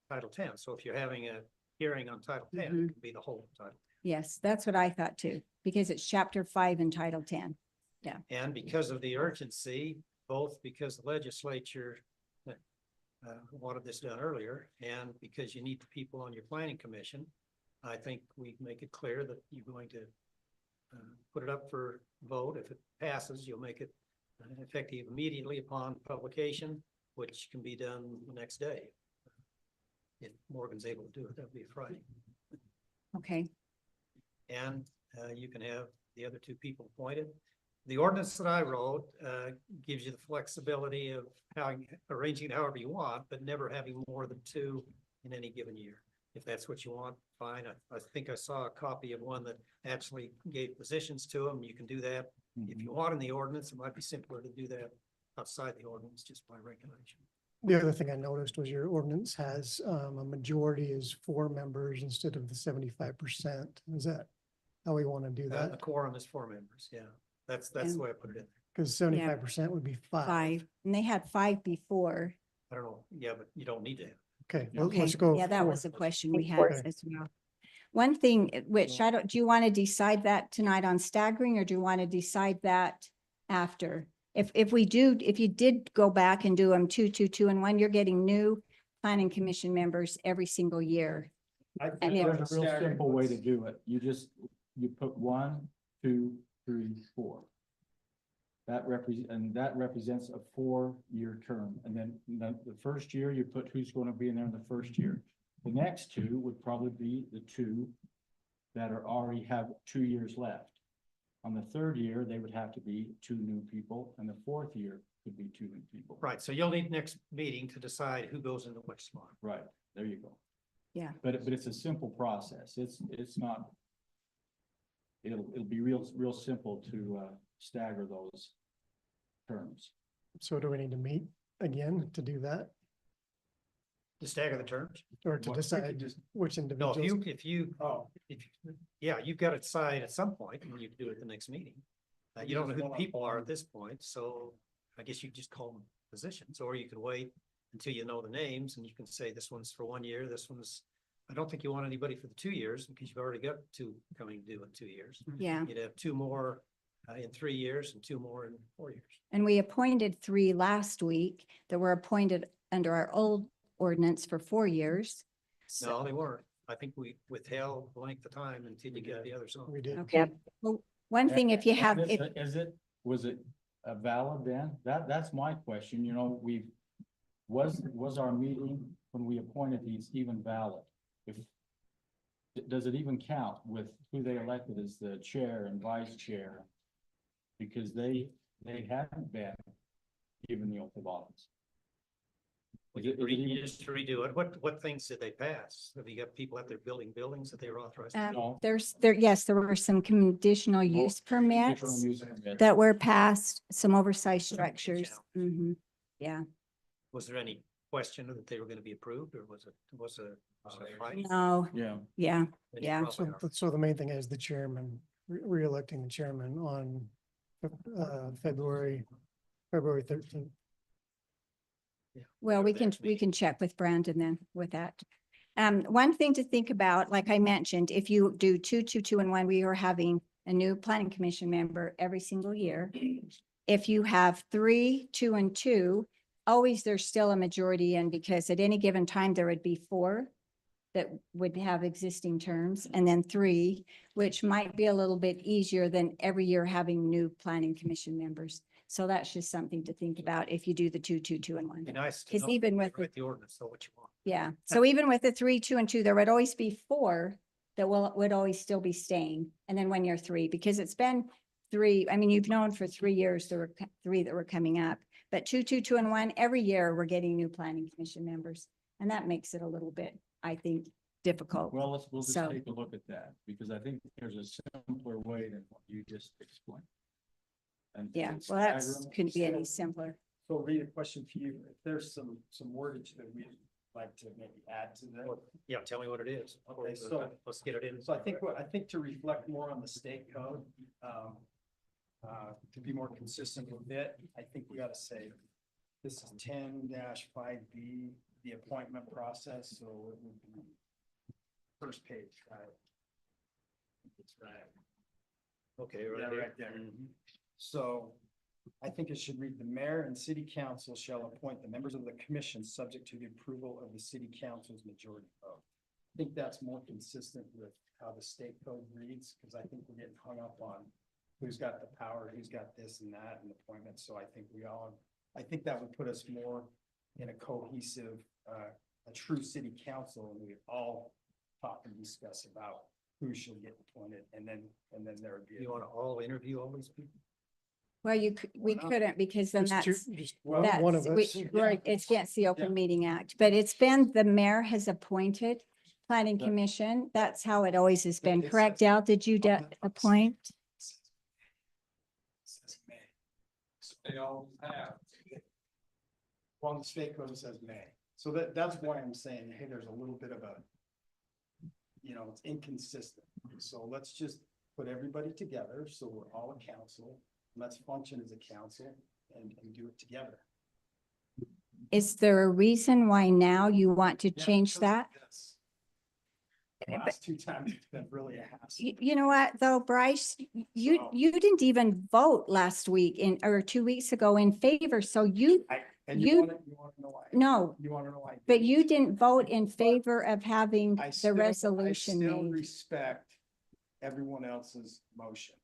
Title 10. So if you're having a hearing on Title 10, Mhm. it can be the whole title. yes, that's what I thought too, because it's chapter 5 in Title 10. And because of the urgency, both because the legislature wanted this done earlier, and because you need the people on your planning commission, I think we make it clear that you're going to put it up for vote. If it passes, you'll make it effective immediately upon publication, which can be done the next day. If Morgan's able to do it, that'll be Friday. Okay, And you can have the other two people appointed. The ordinance that I wrote gives you the flexibility of how arranging it however you want, but never having more than two in any given year. If that's what you want, fine. I think I saw a copy of one that actually gave positions to them. You can do that. If you want in the ordinance, it might be simpler to do that outside the ordinance just by regulation. The other thing I noticed was your ordinance has a majority is 4 members instead of the 75%. Is that how we want to do A that? quorum is 4 members, yeah. That's the way I put it in. Because 75% would be 5. 5, and they had 5 before. I don't know, yeah, but you don't need to have. Okay, Okay, let's go. yeah, that 4. was a question we had Okay. as well. One thing, which I don't, do you want to decide that tonight on staggering, or do you want to decide that after? If you did go back and do them 2, 2, 2, and 1, you're getting new planning commission members every single year. I And think then- there's a real simple way to do it. You put 1, 2, 3, 4. That represents a 4-year term. And then the first year, you put who's going to be in there in the first year. The next 2 would probably be the 2 that already have 2 years left. On the 3rd year, they would have to be 2 new people, and the 4th year could be 2 new people. Right, so you'll need next meeting to decide who goes into which slot. Right, there you go. Yeah. But it's a simple process. It's not. It'll be real simple to stagger those terms. So do we need to meet again to do that? To stagger the terms? Or to What- decide which No, individuals? yeah, you've got to decide at some point, and you can do it at the next meeting. You don't know who the people are at this point, so I guess you just call them positions, or you can wait until you know the names, and you can say this one's for 1 year, this one's, I don't think you want anybody for the 2 years, because you've already got 2 coming due in 2 years. Yeah, You'd have 2 more in 3 years and 2 more in 4 years. and we appointed 3 last week that were appointed under our old ordinance for 4 years. No, they weren't. I think we withheld the length of time until you get the others on. We did. Okay, well, one thing, if you have, Was it valid then? That's my question, was our meeting when we appointed these even valid? Does it even count with who they elected as the chair and vice chair? Because they hadn't been given the oath of office. You just redo it. What things did they pass? Have you got people out there building buildings that they were authorized? to do? No. yes, there were some conditional use permits that were passed, some oversized structures. Yeah, Was there any question that they were going to be approved, or was it right? no, Yeah. yeah, Then you yeah. probably are. So the main thing is the chairman, re-electing the chairman on February 13th. Well, we can check with Brandon then with that. One thing to think about, like I mentioned, if you do 2, 2, 2, and 1, we are having a new planning commission member every single year. If you have 3, 2, and 2, always there's still a majority in, because at any given time, there would be 4 that would have existing terms, and then 3, which might be a little bit easier than every year having new planning commission members. So that's just something to think about if you do the 2, 2, 2, and 1. Be nice to Because know even with, with the ordinance, know what you want. yeah, so even with the 3, 2, and 2, there would always be 4 that would always still be staying. And then 1 year 3, because it's been 3, I mean, you've known for 3 years, there were 3 that were coming up. But 2, 2, 2, and 1, every year we're getting new planning commission members. And that makes it a little bit, I think, difficult. Well, we'll just So- take a look at that, because I think there's a simpler way than what you just explained. And Yeah, it's well, that's, stagger 'em. couldn't be any simpler. So Reed, a question for you. If there's some wordage that we like to maybe add to that? Yeah, tell me what it is. Okay, so- Let's get it in. So I think to reflect more on the state code, to be more consistent with it, I think we gotta say, this is 10-5B, the appointment process, so it would be first page, right? It's right. Okay, Yeah, right there. right there. So I think it should read, the mayor and city council shall appoint the members of the commission subject to the approval of the city council's majority vote. I think that's more consistent with how the state code reads, because I think we're getting hung up on who's got the power, who's got this and that and appointments. So I think that would put us more in a cohesive, a true city council, and we all talk and discuss about who should get appointed, and then there would be. You want to all interview all these people? Well, we not? couldn't because then There's two- that's, just Well, one of that's, us. right, it's against the Yeah. Open Meeting Act, but it's been, the mayor has appointed planning Yeah. commission. That's how it always has been, It correct, says- Al? Did you appoint? Says May. So they all have. Well, the state code says May, so that's why I'm saying, hey, there's a little bit of a, it's inconsistent. So let's just put everybody together, so we're all a council, let's function as a council and do it together. Is there a reason why now you want to Yeah, change because that? that's- the Last two times it's been really a hassle. You know what, though, Bryce, you, So- you didn't even vote last week or 2 weeks ago in favor, so And you- you wanna know why? no, You wanna know why? but you didn't vote in favor of having I the still- resolution I still made. respect everyone else's motion.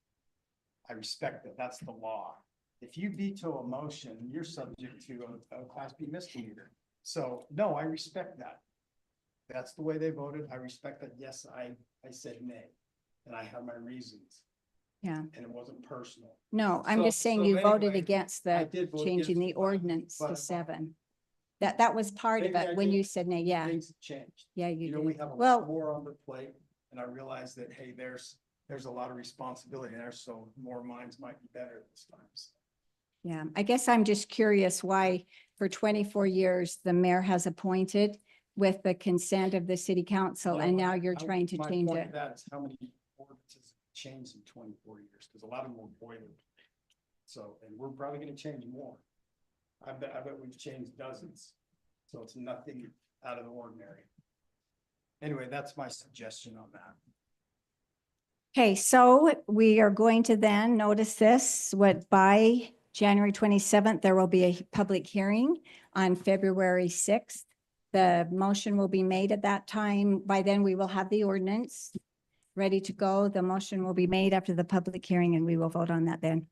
I respect that. That's the law. If you veto a motion, you're subject to a Class B misdemeanor. So, no, I respect that. That's the way they voted. I respect that. Yes, I said nay, and I have my reasons. Yeah. And it wasn't personal. No, I'm So- just saying so you voted anyway, against I the did vote changing against the it, ordinance to but- 7. That was part of Maybe I it when you did. said, nay, yeah, Things have changed. yeah, You you know, we did. have a lot Well, more on the plate, and I realize that, hey, there's a lot of responsibility there, so more minds might be better this time. So, yeah, I guess I'm just curious why for 24 years, the mayor has appointed with the consent of the city council, and now you're trying to change My point it. of that is how many ordinances have changed in 24 years, because a lot of them were boilerplate. So, and we're probably gonna change more. I bet we've changed dozens, so it's nothing out of the ordinary. Anyway, that's my suggestion on that. Okay, so we are going to then notice this, by January 27th, there will be a public hearing on February 6th. The motion will be made at that time. By then, we will have the ordinance ready to go. The motion will be made after the public hearing and we will vote on that then.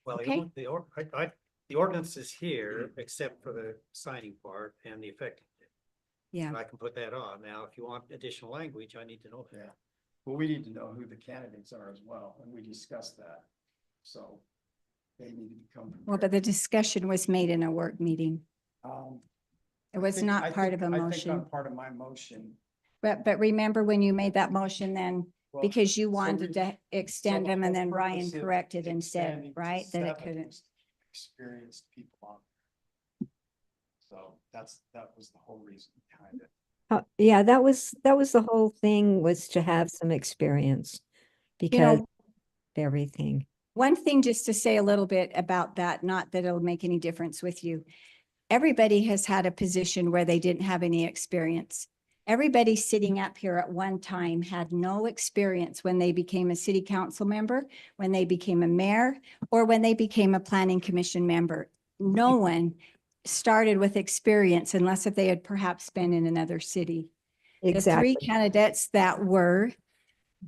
Well, Okay. the ordinance is here, except for the signing part and the effective date. Yeah, And I can put that on. Now, if you want additional language, I need to know Yeah. that. Well, we need to know who the candidates are as well, and we discussed that. So they need to become. well, but the discussion was made in a work meeting. It was not part of a I think motion. on part of my motion. But remember when you made that motion then, well, because you so wanted we- to extend so the them and whole then Ryan purpose of corrected and said, expanding to right, that it 7 couldn't. was experienced people on. So that was the whole reason behind it. Yeah, that was the whole thing, was to have some experience because know, of everything. One thing just to say a little bit about that, not that it'll make any difference with you. Everybody has had a position where they didn't have any experience. Everybody sitting up here at one time had no experience when they became a city council member, when they became a mayor, or when they became a planning commission member. No one started with experience unless if they had perhaps been in another city. The three Exactly. candidates that were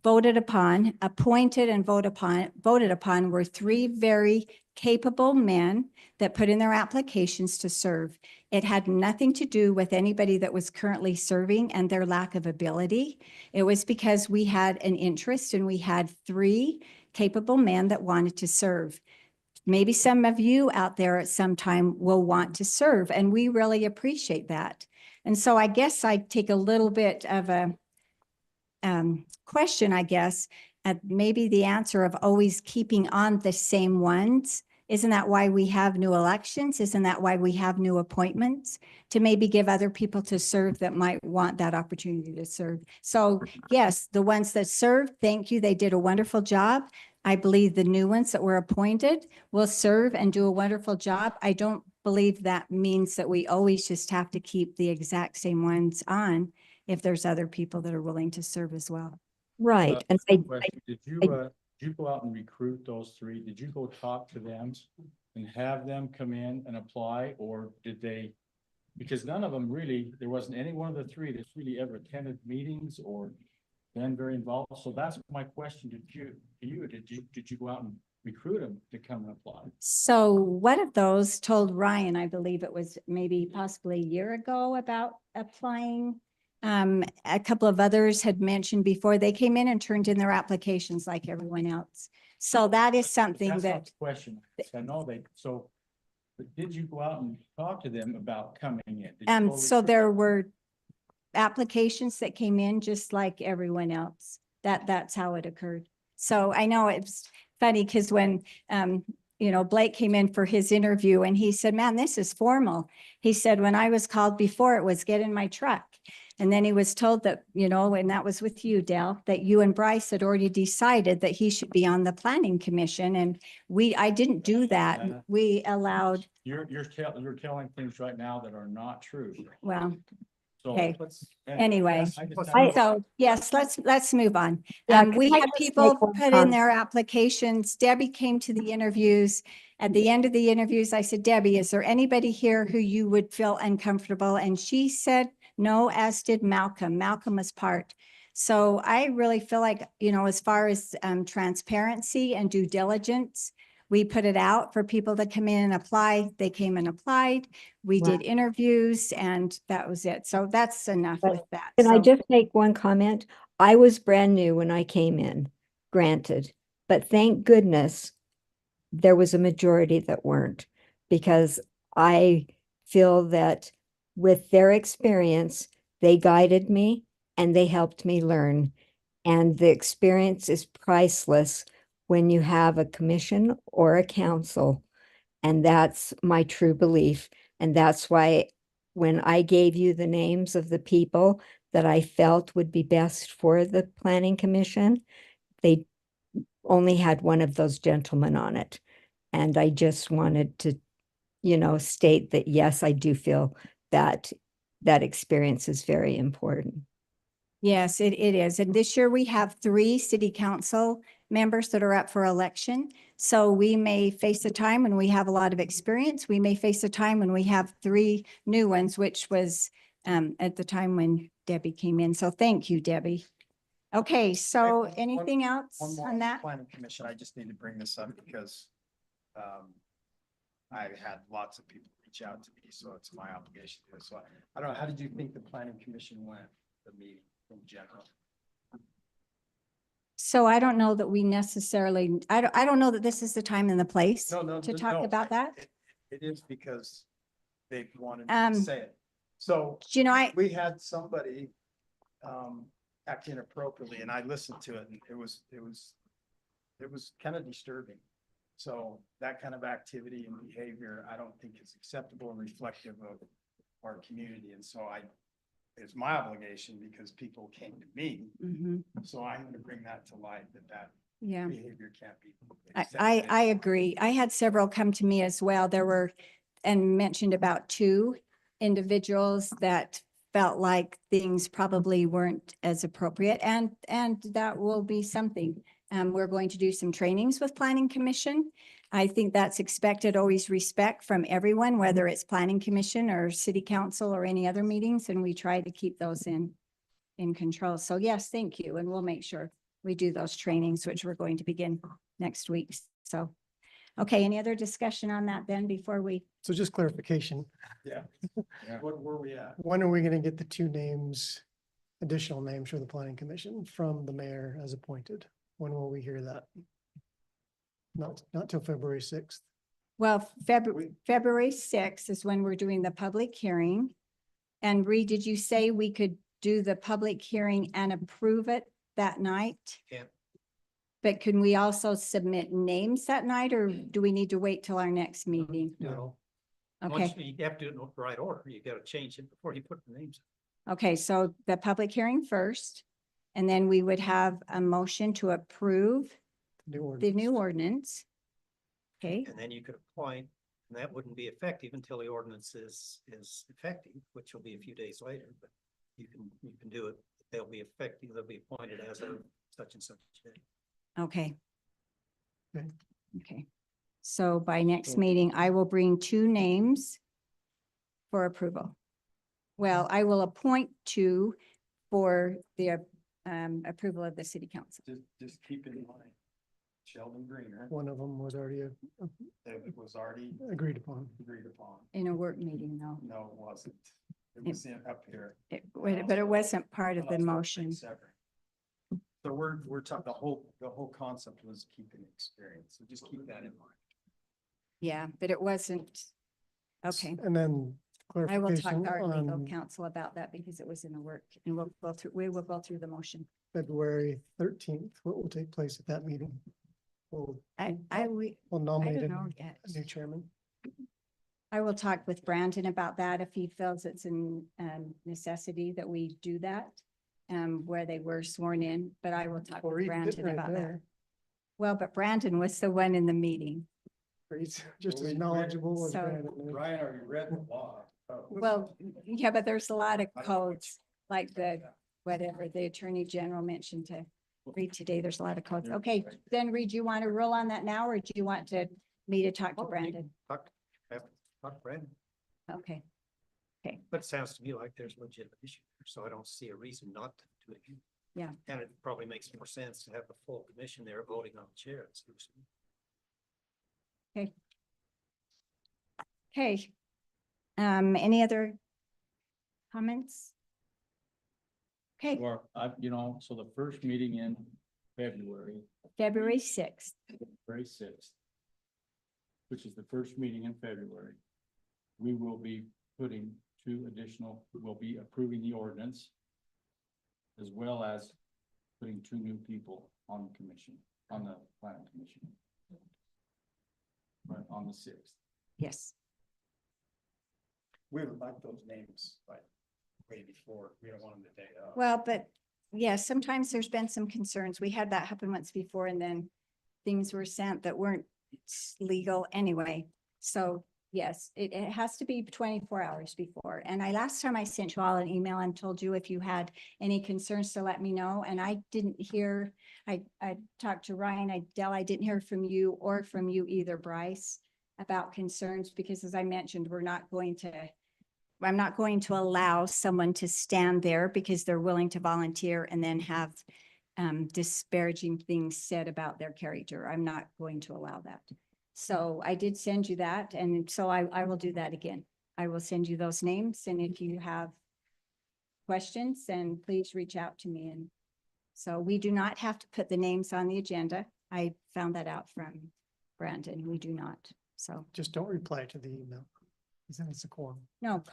voted upon, appointed and voted upon were 3 very capable men that put in their applications to serve. It had nothing to do with anybody that was currently serving and their lack of ability. It was because we had an interest and we had 3 capable men that wanted to serve. Maybe some of you out there at some time will want to serve, and we really appreciate that. And so I guess I take a little bit of a question, I guess, at maybe the answer of always keeping on the same ones Isn't that why we have new elections? Isn't that why we have new appointments? To maybe give other people to serve that might want that opportunity to serve. So yes, the ones that served, thank you. They did a wonderful job. I believe the new ones that were appointed will serve and do a wonderful job. I don't believe that means that we always just have to keep the exact same ones on if there's other people that are willing to serve as well. Right. And Did I- you go out and recruit those three? Did you go talk to them and have them come in and apply, or did they? Because none of them really, there wasn't any one of the three that's really ever attended meetings or been very involved. So that's my question to you. Did you go out and recruit them to come and apply? So one of those told Ryan, I believe it was maybe possibly a year ago, about applying. A couple of others had mentioned before they came in and turned in their applications like everyone else. So that is something That's not that, the question. I know but did you go out and talk to them about coming in? Did you go so recruit there them? were applications that came in just like everyone else. That's how it occurred. So I know it's funny because when, Blake came in for his interview and he said, man, this is formal. He said, when I was called before, it was get in my truck. And then he was told that, and that was with you, Dale, that you and Bryce had already decided that he should be on the planning commission. And I didn't do that. Yeah. We allowed, You're telling things right now that are not true. well, So okay. let's. Anyway, I just- so yes, let's move on. Yeah, We can I had just people make one put in comment? their applications. Debbie came to the interviews. At the end of the interviews, I said, Debbie, is there anybody here who you would feel uncomfortable? And she said, no, as did Malcolm. Malcolm was part. So I really feel like, as far as transparency and due diligence, we put it out for people to come in and apply. They came and applied. We Wow. did interviews and that was it. So that's enough But with that. Can I So- just make one comment? I was brand new when I came in, granted, but thank goodness there was a majority that weren't, because I feel that with their experience, they guided me and they helped me learn. And the experience is priceless when you have a commission or a council. And that's my true belief. And that's why when I gave you the names of the people that I felt would be best for the planning commission, they only had one of those gentlemen on it. And I just wanted to, state that, yes, I do feel that that experience is very important. Yes, it is. And this year we have 3 city council members that are up for election. So we may face a time when we have a lot of experience. We may face a time when we have 3 new ones, which was at the time when Debbie came in. So thank you, Debbie. Okay, so anything else One more on that? planning commission, I just need to bring this up because I had lots of people reach out to me, so it's my obligation. So I don't know, how did you think the planning commission went, the meeting in general? So I don't know that we necessarily, I don't know that this is the time and the place to talk no, about that. It is because they wanted Um, to say it. So we had somebody act inappropriately and I listened to it and it was kind of disturbing. So that kind of activity and behavior, I don't think is acceptable and reflective of our community. And so it's my obligation because people came to me. Mhm. So I'm going to bring that to light that Yeah. behavior can't be. I accepted. agree. I had several come to me as well. There were, and mentioned about 2 individuals that felt like things probably weren't as appropriate, and that will be something. We're going to do some trainings with Planning Commission. I think that's expected, always respect from everyone, whether it's Planning Commission or City Council or any other meetings, and we try to keep those in control. So yes, thank you, and we'll make sure we do those trainings, which we're going to begin next week. So, okay, any other discussion on that then before we? So just clarification, Yeah. What were we at? when are we going to get the 2 names, additional names for the planning commission from the mayor as appointed? When will we hear that? Not till February 6th. Well, February 6th is when we're doing the public hearing. And Ree, did you say we could do the public hearing and approve it that night? Can't. But can we also submit names that night, or do we need to wait till our next meeting? No. Okay, Once you have to do it in the right order. You gotta change it before you put the names. okay, so the public hearing first, and then we would have a motion to approve the new ordinance. Okay, And then you could appoint, and that wouldn't be effective until the ordinance is effective, which will be a few days later, but you can do it. They'll be effective, they'll be appointed as of such and such day. okay. Okay. Okay, so by next meeting, I will bring 2 names for approval. Well, I will appoint 2 for the approval of the city council. Just keep in mind, Sheldon Greener, One of them was already that was already agreed upon. agreed upon. In a work meeting, though. No, it wasn't. It was in up here. But it wasn't part of the motion. Separate. So we're talking, the whole concept was keeping experience, so just keep that in mind. Yeah, but it wasn't. Okay, And then I will talk clarification to our legal on counsel about that because it was in a work, and we will go through the motion. February 13th, what will take place at that meeting? We'll We, we'll I nominate don't a know yet. new chairman. I will talk with Brandon about that if he feels it's a necessity that we do that, where they were sworn in, but I will talk Or with he did Brandon right about that. there. Well, but Brandon was the one in the meeting. He's just Well, as we read- knowledgeable as So- Brandon. Brian already read the law. Oh. Well, yeah, but there's a lot of I don't know what codes, like the, whatever the Attorney General mentioned to read today, there's a lot of codes. Okay, then Reed, you want to rule on that now, or do you want me to talk to Oh, you Brandon? Talk to Brandon, Okay, but it sounds to me like there's legitimate issue, there, so I don't see a reason not to do it again. Yeah. And it probably makes more sense to have the full commission there voting on the chair. It seems to me. okay. Any other comments? Okay, Or, so the first meeting in February, February 6th. February 6th, which is the first meeting in February, we will be putting we'll be approving the ordinance as well as putting 2 new people on the commission, on the planning commission. Right, on the 6th. Yes. We would like those names like way before, we don't want them the day of. Well, but yeah, sometimes there's been some concerns. We had that happen once before, and then things were sent that weren't legal anyway. So yes, it has to be 24 hours before. And last time I sent you all an email and told you if you had any concerns to let me know. And I didn't hear, I talked to Ryan, I didn't hear from you or from you either, Bryce, about concerns, because as I mentioned, I'm not going to allow someone to stand there because they're willing to volunteer and then have disparaging things said about their character. I'm not going to allow that. So I did send you that, and so I will do that again. I will send you those names, and if you have questions, then please reach out to me. And so we do not have to put the names on the agenda. I found that out from Brandon. We do not. So Just don't reply to the email. Because then it's a quorum. no,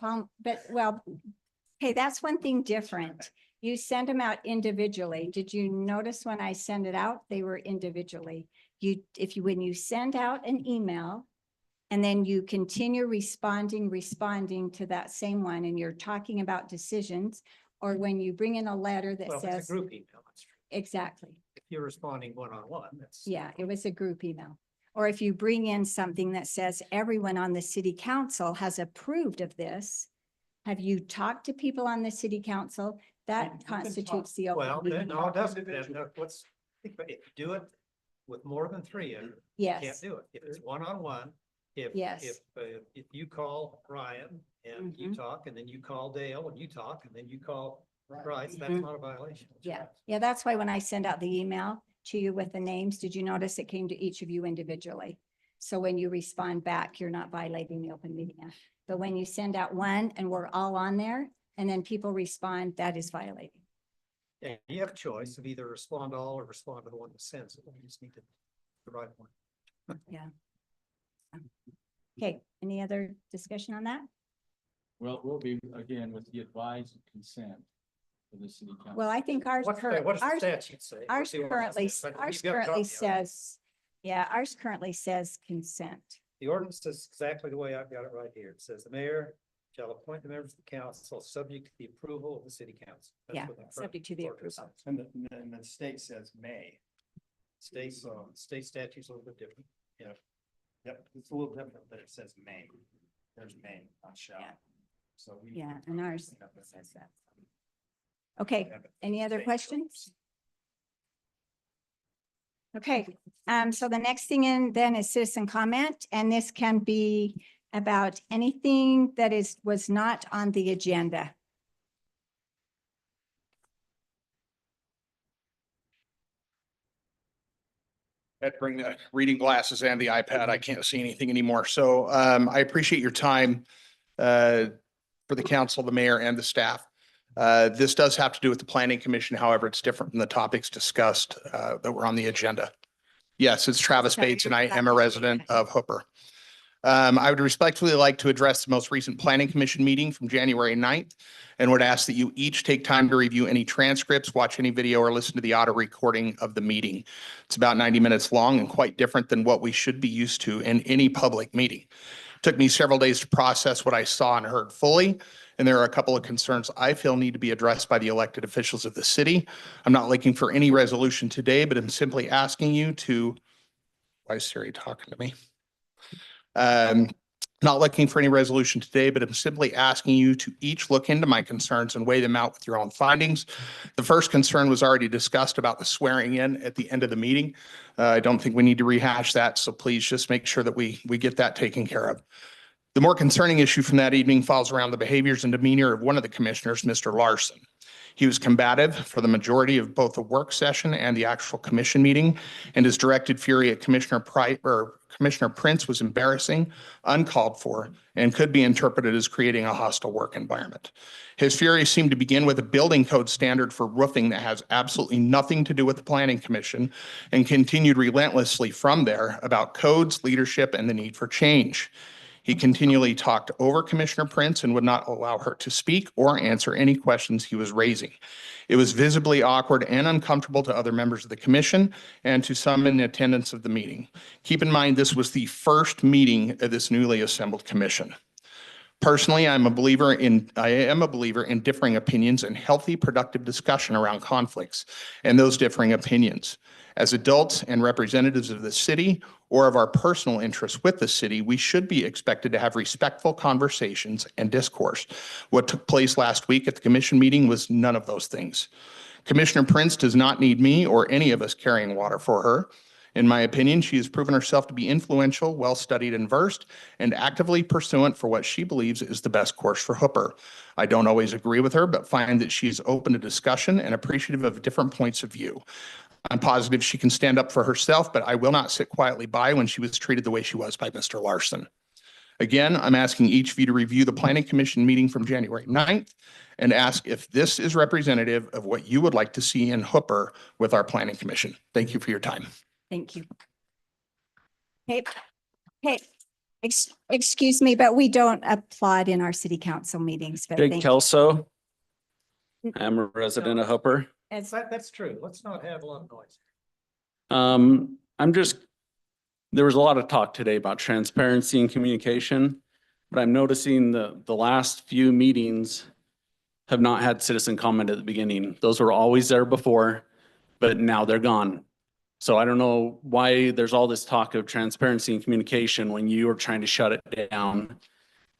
but well, hey, that's one thing different. You send them out individually. Did you notice when I send it out, they were individually? When you send out an email and then you continue responding to that same one, and you're talking about decisions, or when you bring in a letter that Well, if it's says. a group email, that's true. Exactly. If you're responding one-on-one, that's. Yeah, it was a group email. Or if you bring in something that says everyone on the city council has approved of this, have you talked to people on the city council? That constitutes the. open Well, meeting. no, it doesn't. Think about it. If you do it with more than 3, you can't Yes, do it. If it's one-on-one, if you call Ryan and you Mhm. talk, and then you call Dale and you talk, and then you call Bryce, that's Mhm. not a violation. yeah. Yeah, that's why when I send out the email to you with the names, did you notice it came to each of you individually? So when you respond back, you're not violating the open meeting act. But when you send out one and we're all on there and then people respond, that is violating. Yeah, you have a choice of either respond all or respond to the one that sends it. You just need to the right one. Okay, any other discussion on that? Well, it will be again with the advised consent for the city council. Well, I think ours, What cur- does the ours, statute say? ours What's the ordinance currently, say? But ours you've got a currently copy of it. says, yeah, ours currently says consent. The ordinance is exactly the way I've got it right here. It says the mayor shall appoint the members of the council subject to the approval of the city council. That's Yeah, what the current subject to the ordinance approval. says. And the state says may. State, state statute's a little bit different. Yeah. Yep, it's a little different, but it says may. There's may, not shall. Yeah. So we. Yeah, and ours says that. Okay, any other questions? Okay, so the next thing in then is citizen comment, and this can be about anything that was not on the agenda. Had to bring the reading glasses and the iPad. I can't see anything anymore. So I appreciate your time for the council, the mayor and the staff. This does have to do with the planning commission. However, it's different from the topics discussed that were on the agenda. Yes, it's Travis Bates and I am a resident of Hooper. I would respectfully like to address the most recent planning commission meeting from January 9th and would ask that you each take time to review any transcripts, watch any video, or listen to the audio recording of the meeting. It's about 90 minutes long and quite different than what we should be used to in any public meeting. It took me several days to process what I saw and heard fully, and there are a couple of concerns I feel need to be addressed by the elected officials of the city. I'm not looking for any resolution today, but I'm simply asking you to, why is Siri talking to me? Not looking for any resolution today, but I'm simply asking you to each look into my concerns and weigh them out with your own findings. The first concern was already discussed about the swearing in at the end of the meeting. I don't think we need to rehash that, so please just make sure that we get that taken care of. The more concerning issue from that evening falls around the behaviors and demeanor of one of the commissioners, Mr. Larson. He was combative for the majority of both the work session and the actual commission meeting, and his directed fury at Commissioner Prince was embarrassing, uncalled for, and could be interpreted as creating a hostile work environment. His fury seemed to begin with a building code standard for roofing that has absolutely nothing to do with the Planning Commission, and continued relentlessly from there about codes, leadership, and the need for change. He continually talked over Commissioner Prince and would not allow her to speak or answer any questions he was raising. It was visibly awkward and uncomfortable to other members of the commission and to some in attendance of the meeting. Keep in mind, this was the first meeting of this newly assembled commission. Personally, I am a believer in differing opinions and healthy, productive discussion around conflicts and those differing opinions. As adults and representatives of the city or of our personal interests with the city, we should be expected to have respectful conversations and discourse. What took place last week at the commission meeting was none of those things. Commissioner Prince does not need me or any of us carrying water for her. In my opinion, she has proven herself to be influential, well-studied and versed, and actively pursuant for what she believes is the best course for Hooper. I don't always agree with her, but find that she is open to discussion and appreciative of different points of view. I'm positive she can stand up for herself, but I will not sit quietly by when she was treated the way she was by Mr. Larson. Again, I'm asking each of you to review the Planning Commission meeting from January 9th and ask if this is representative of what you would like to see in Hooper with our Planning Commission. Thank you for your time. Thank you. Hey, excuse me, but we don't applaud in our city council meetings. But Jake thank Kelso. I'm a resident of Hooper. That's true. Let's not have a lot of noise. There was a lot of talk today about transparency and communication, but I'm noticing the last few meetings have not had citizen comment at the beginning. Those were always there before, but now they're gone. So I don't know why there's all this talk of transparency and communication when you are trying to shut it down.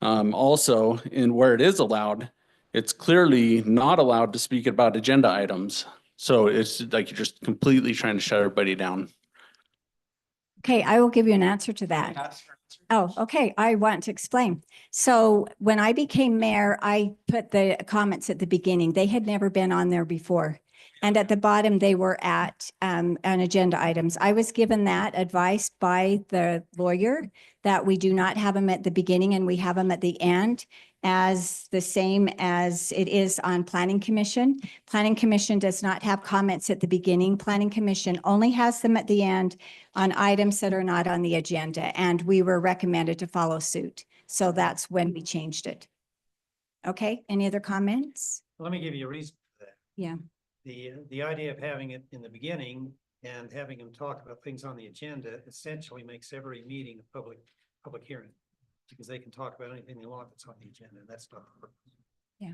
Also, in where it is allowed, it's clearly not allowed to speak about agenda items. So it's like you're just completely trying to shut everybody down. Okay, I will give you an answer to that. Oh, okay. I want to explain. So when I became mayor, I put the comments at the beginning. They had never been on there before. And at the bottom, they were at on agenda items. I was given that advice by the lawyer that we do not have them at the beginning and we have them at the end, as the same as it is on Planning Commission. Planning Commission does not have comments at the beginning. Planning Commission only has them at the end on items that are not on the agenda, and we were recommended to follow suit. So that's when we changed it. Okay, any other comments? Let me give you a reason for that. Yeah. The idea of having it in the beginning and having them talk about things on the agenda essentially makes every meeting a public hearing. Because they can talk about anything they want that's on the agenda. That's not the purpose. Yeah.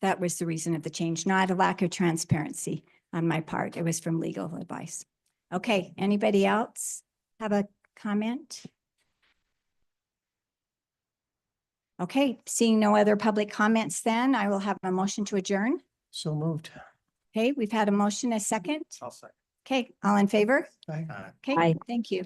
That was the reason of the change, not a lack of transparency on my part. It was from legal advice. Okay, anybody else have a comment? Okay, seeing no other public comments then, I will have a motion to adjourn. So moved. Okay, we've had a motion, a second. I'll say. Okay, all in favor? Aye. Okay, Aye. thank you.